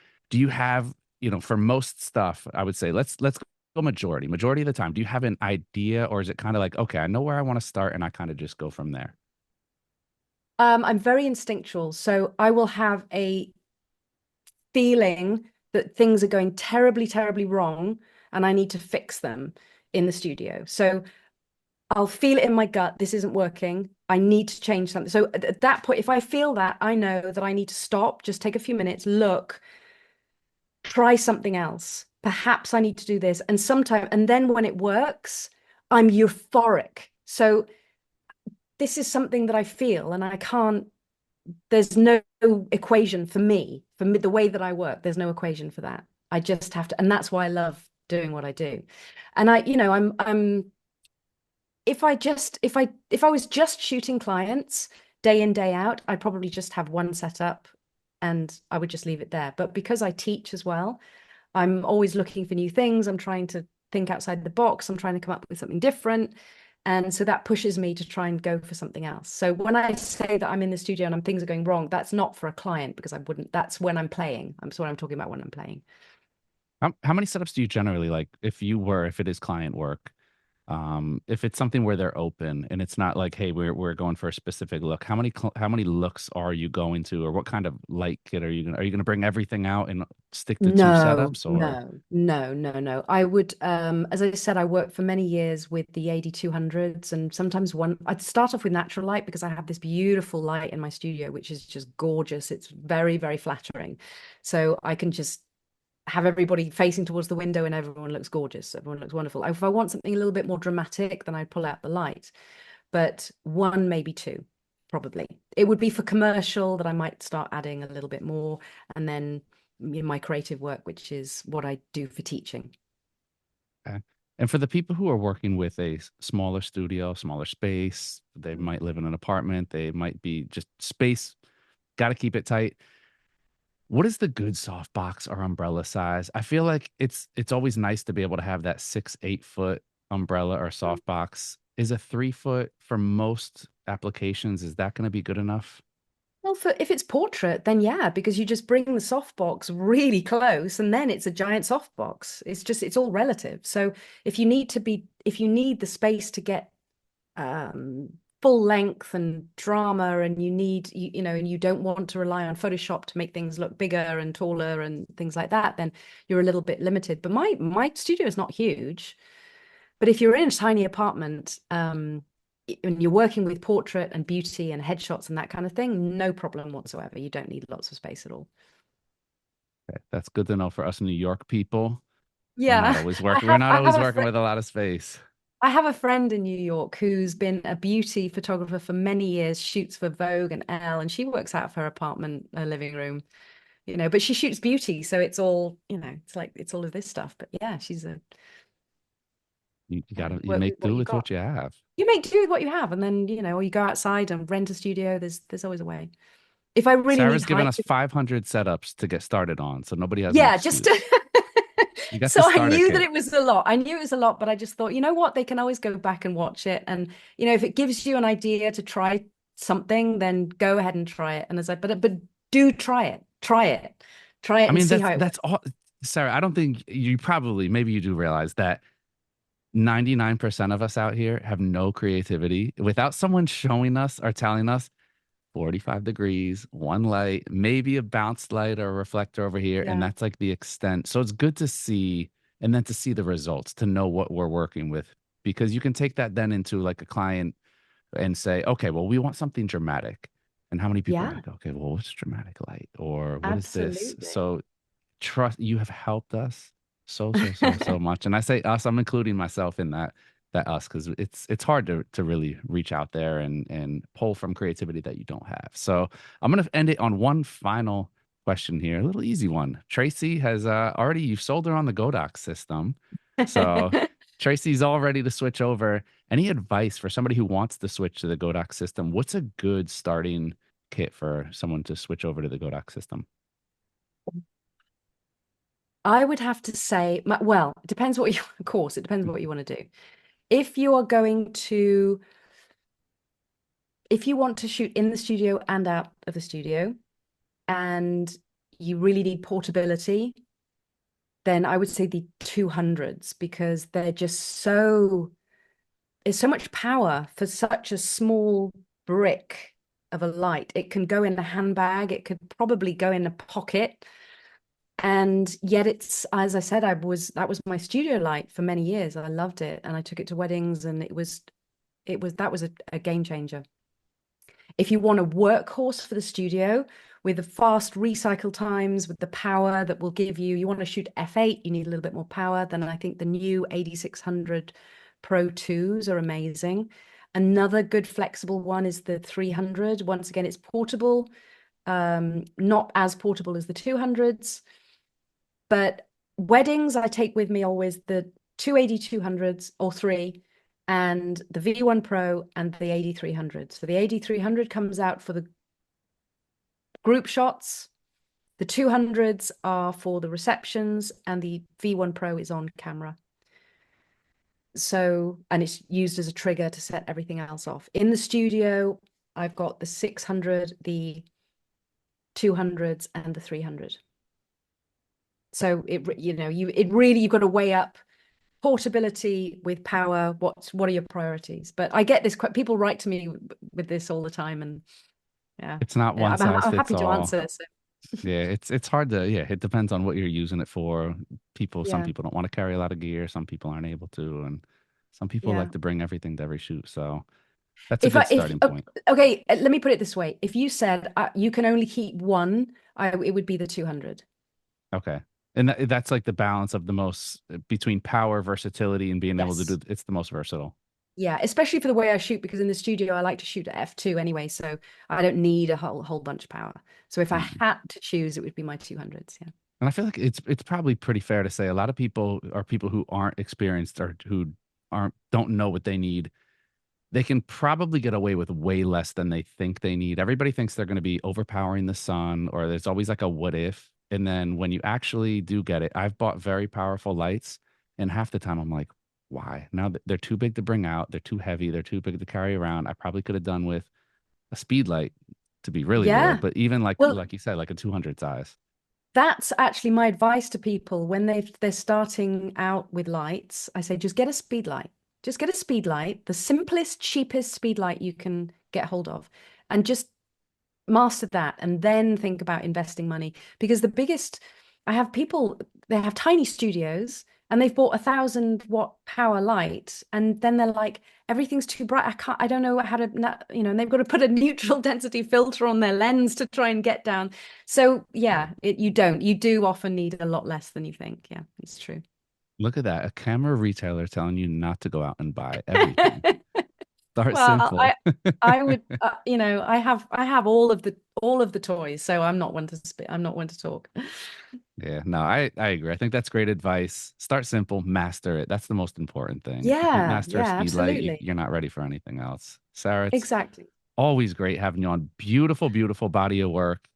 have, for most stuff, I would say let's go majority. Majority of the time, do you have an idea or is it kind of like, okay, I know where I want to start and I kind of just go from there? I'm very instinctual, so I will have a feeling that things are going terribly, terribly wrong, and I need to fix them in the studio. So I'll feel it in my gut. This isn't working. I need to change something. So at that point, if I feel that, I know that I need to stop, just take a few minutes, look, try something else. Perhaps I need to do this. And then when it works, I'm euphoric. So this is something that I feel, and I can't, there's no equation for me, the way that I work, there's no equation for that. I just have to, and that's why I love doing what I do. And I'm if I was just shooting clients day in, day out, I'd probably just have one setup and I would just leave it there. But because I teach as well, I'm always looking for new things. I'm trying to think outside the box. I'm trying to come up with something different. And so that pushes me to try and go for something else. So when I say that I'm in the studio and things are going wrong, that's not for a client because I wouldn't, that's when I'm playing. I'm what I'm talking about when I'm playing. How many setups do you generally like if it is client work? If it's something where they're open and it's not like, hey, we're going for a specific look, how many looks are you going to, or what kind of light kit are you gonna bring everything out and stick to two No, setups, or no, no, no, no. I would, as I said, I worked for many years with the AD 200s, and sometimes I'd start off with natural light because I have this beautiful light in my studio, which is just gorgeous. It's very, very flattering. So I can just have everybody facing towards the window and everyone looks gorgeous. Everyone looks wonderful. If I want something a little bit more dramatic, then I'd pull out the light. But one, maybe two, probably. It would be for commercial that I might start adding a little bit more. And then my creative work, which is what I do for teaching. okay. And for the people who are working with a smaller studio, smaller space, they might live in an apartment, they might be just space, got to keep it tight. What is the good softbox or umbrella size? I feel like it's always nice to be able to have that 6, 8 foot umbrella or softbox. Is a 3 foot for most applications? Is that going to be good enough? Well, if it's portrait, then yeah, because you just bring the softbox really close and then it's a giant softbox. It's all relative. So if you need the space to get full length and drama and and you don't want to rely on Photoshop to make things look bigger and taller and things like that, then you're a little bit limited. But my studio is not huge. But if you're in a tiny apartment, and you're working with portrait and beauty and headshots and that kind of thing, no problem whatsoever. You don't need lots of space at all. Okay, that's good to know for us New York people. We're not Yeah, always working. We're not always working with a lot of space. I have a friend in New York who's been a beauty photographer for many years, shoots for Vogue and Elle, and she works out of her apartment, her living room, but she shoots beauty, so it's all, it's like it's all of this stuff. But yeah, she's a You gotta you work with make what do you with got. what you have. You make do with what you have, and then or you go outside and rent a studio. There's always a way. If I really need Sarah's given height, us 500 setups to get started on, so nobody has an yeah, just excuse. You got so the I starter knew that kit. it was a lot. I knew it was a lot, but I just thought, you know what? They can always go back and watch it. And if it gives you an idea to try something, then go ahead and try it. And as I but do try it. Try it I and mean, see that's how it works. that's all. Sarah, I don't think you probably, maybe you do realize that 99% of us out here have no creativity without someone showing us or telling us 45 degrees, one light, maybe a bounced light or a reflector over here. And Yeah. that's like the extent. So it's good to see and then to see the results, to know what we're working with, because you can take that then into like a client and say, okay, well, we want something dramatic. And how many people are Yeah, like, okay, well, what's dramatic light? Or what is this? absolutely. So trust, you have helped us so much. And I say us, I'm including myself in that us, because it's hard to really reach out there and pull from creativity that you don't have. So I'm gonna end it on one final question here, a little easy one. Tracy has already, you've sold her on the Godox system. So Tracy's all ready to switch over. Any advice for somebody who wants to switch to the Godox system? What's a good starting kit for someone to switch over to the Godox system? I would have to say, well, it depends what you, of course, it depends what you want to do. If you are going to, if you want to shoot in the studio and out of the studio, and you really need portability, then I would say the 200s because they're just so, it's so much power for such a small brick of a light. It can go in a handbag, it could probably go in a pocket. And yet it's, as I said, that was my studio light for many years. I loved it and I took it to weddings and that was a game changer. If you want a workhorse for the studio with the fast recycle times, with the power that will give you, you want to shoot f8, you need a little bit more power, then I think the new 8600 Pro 2s are amazing. Another good flexible one is the 300. Once again, it's portable, not as portable as the 200s, but weddings, I take with me always the two 8200s or three and the V1 Pro and the 8300. So the 8300 comes out for the group shots. The 200s are for the receptions and the V1 Pro is on camera. So, and it's used as a trigger to set everything else off. In the studio, I've got the 600, the 200s and the 300. So it really, you've got to weigh up portability with power. What are your priorities? But I get this, people write to me with this all the time, and yeah, It's not one I'm size fits happy to all. answer. So. Yeah, it's hard to, yeah, it depends on what you're using it for. Some Yeah, people don't want to carry a lot of gear, some people aren't able to, and some people yeah. like to bring everything to every shoot. So that's a If good I if starting point. okay, let me put it this way: if you said you can only keep one, it would be the 200. Okay. And that's like the balance of the most between power, versatility, and being able to do Yes. it's the most versatile. Yeah, especially for the way I shoot, because in the studio I like to shoot at f2 anyway, so I don't need a whole bunch of power. So if I Mhm. had to choose, it would be my 200s. Yeah. And I feel like it's probably pretty fair to say a lot of people are people who aren't experienced or who don't know what they need. They can probably get away with way less than they think they need. Everybody thinks they're going to be overpowering the sun, or there's always like a what if. And then when you actually do get it, I've bought very powerful lights, and half the time I'm like, why? Now they're too big to bring out, they're too heavy, they're too big to carry around. I probably could have done with a speed light to be really real, Yeah. but even Well, like you said, like a 200 size. that's actually my advice to people when they're starting out with lights. I say just get a speed light. Just get a speed light, the simplest, cheapest speed light you can get hold of, and just master that and then think about investing money. Because I have people, they have tiny studios and they've bought 1,000 watt power light, and then they're like, everything's too bright. I don't know how to, and they've got to put a neutral density filter on their lens to try and get down. So yeah, you do often need a lot less than you think. Yeah, it's true. Look at that. A camera retailer telling you not to go out and buy everything. Start Well, simple. I would, I have all of the toys, so I'm not one to speak. I'm not one to talk. Yeah, no, I agree. I think that's great advice. Start simple, master it. That's the most important thing. If you can't Yeah, master a yeah, speed light, absolutely. you're not ready for anything else. Sarah, it's Exactly. always great having you on. Beautiful, beautiful body of work.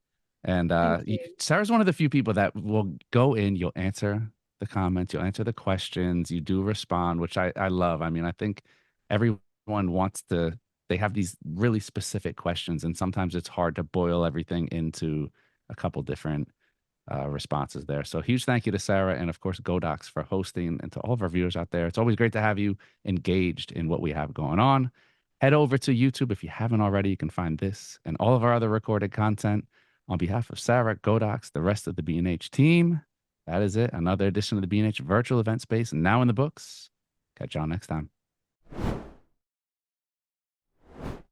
And Thank you. Sarah's one of the few people that will go in, you'll answer the comments, you'll answer the questions, you do respond, which I love. I mean, I think everyone wants to, they have these really specific questions, and sometimes it's hard to boil everything into a couple different responses there. So huge thank you to Sarah and of course Godox for hosting, and to all of our viewers out there. It's always great to have you engaged in what we have going on. Head over to YouTube if you haven't already. You can find this and all of our other recorded content. On behalf of Sarah, Godox, the rest of the B&H team, that is it. Another edition of the B&H virtual event space now in the books. Catch y'all next time.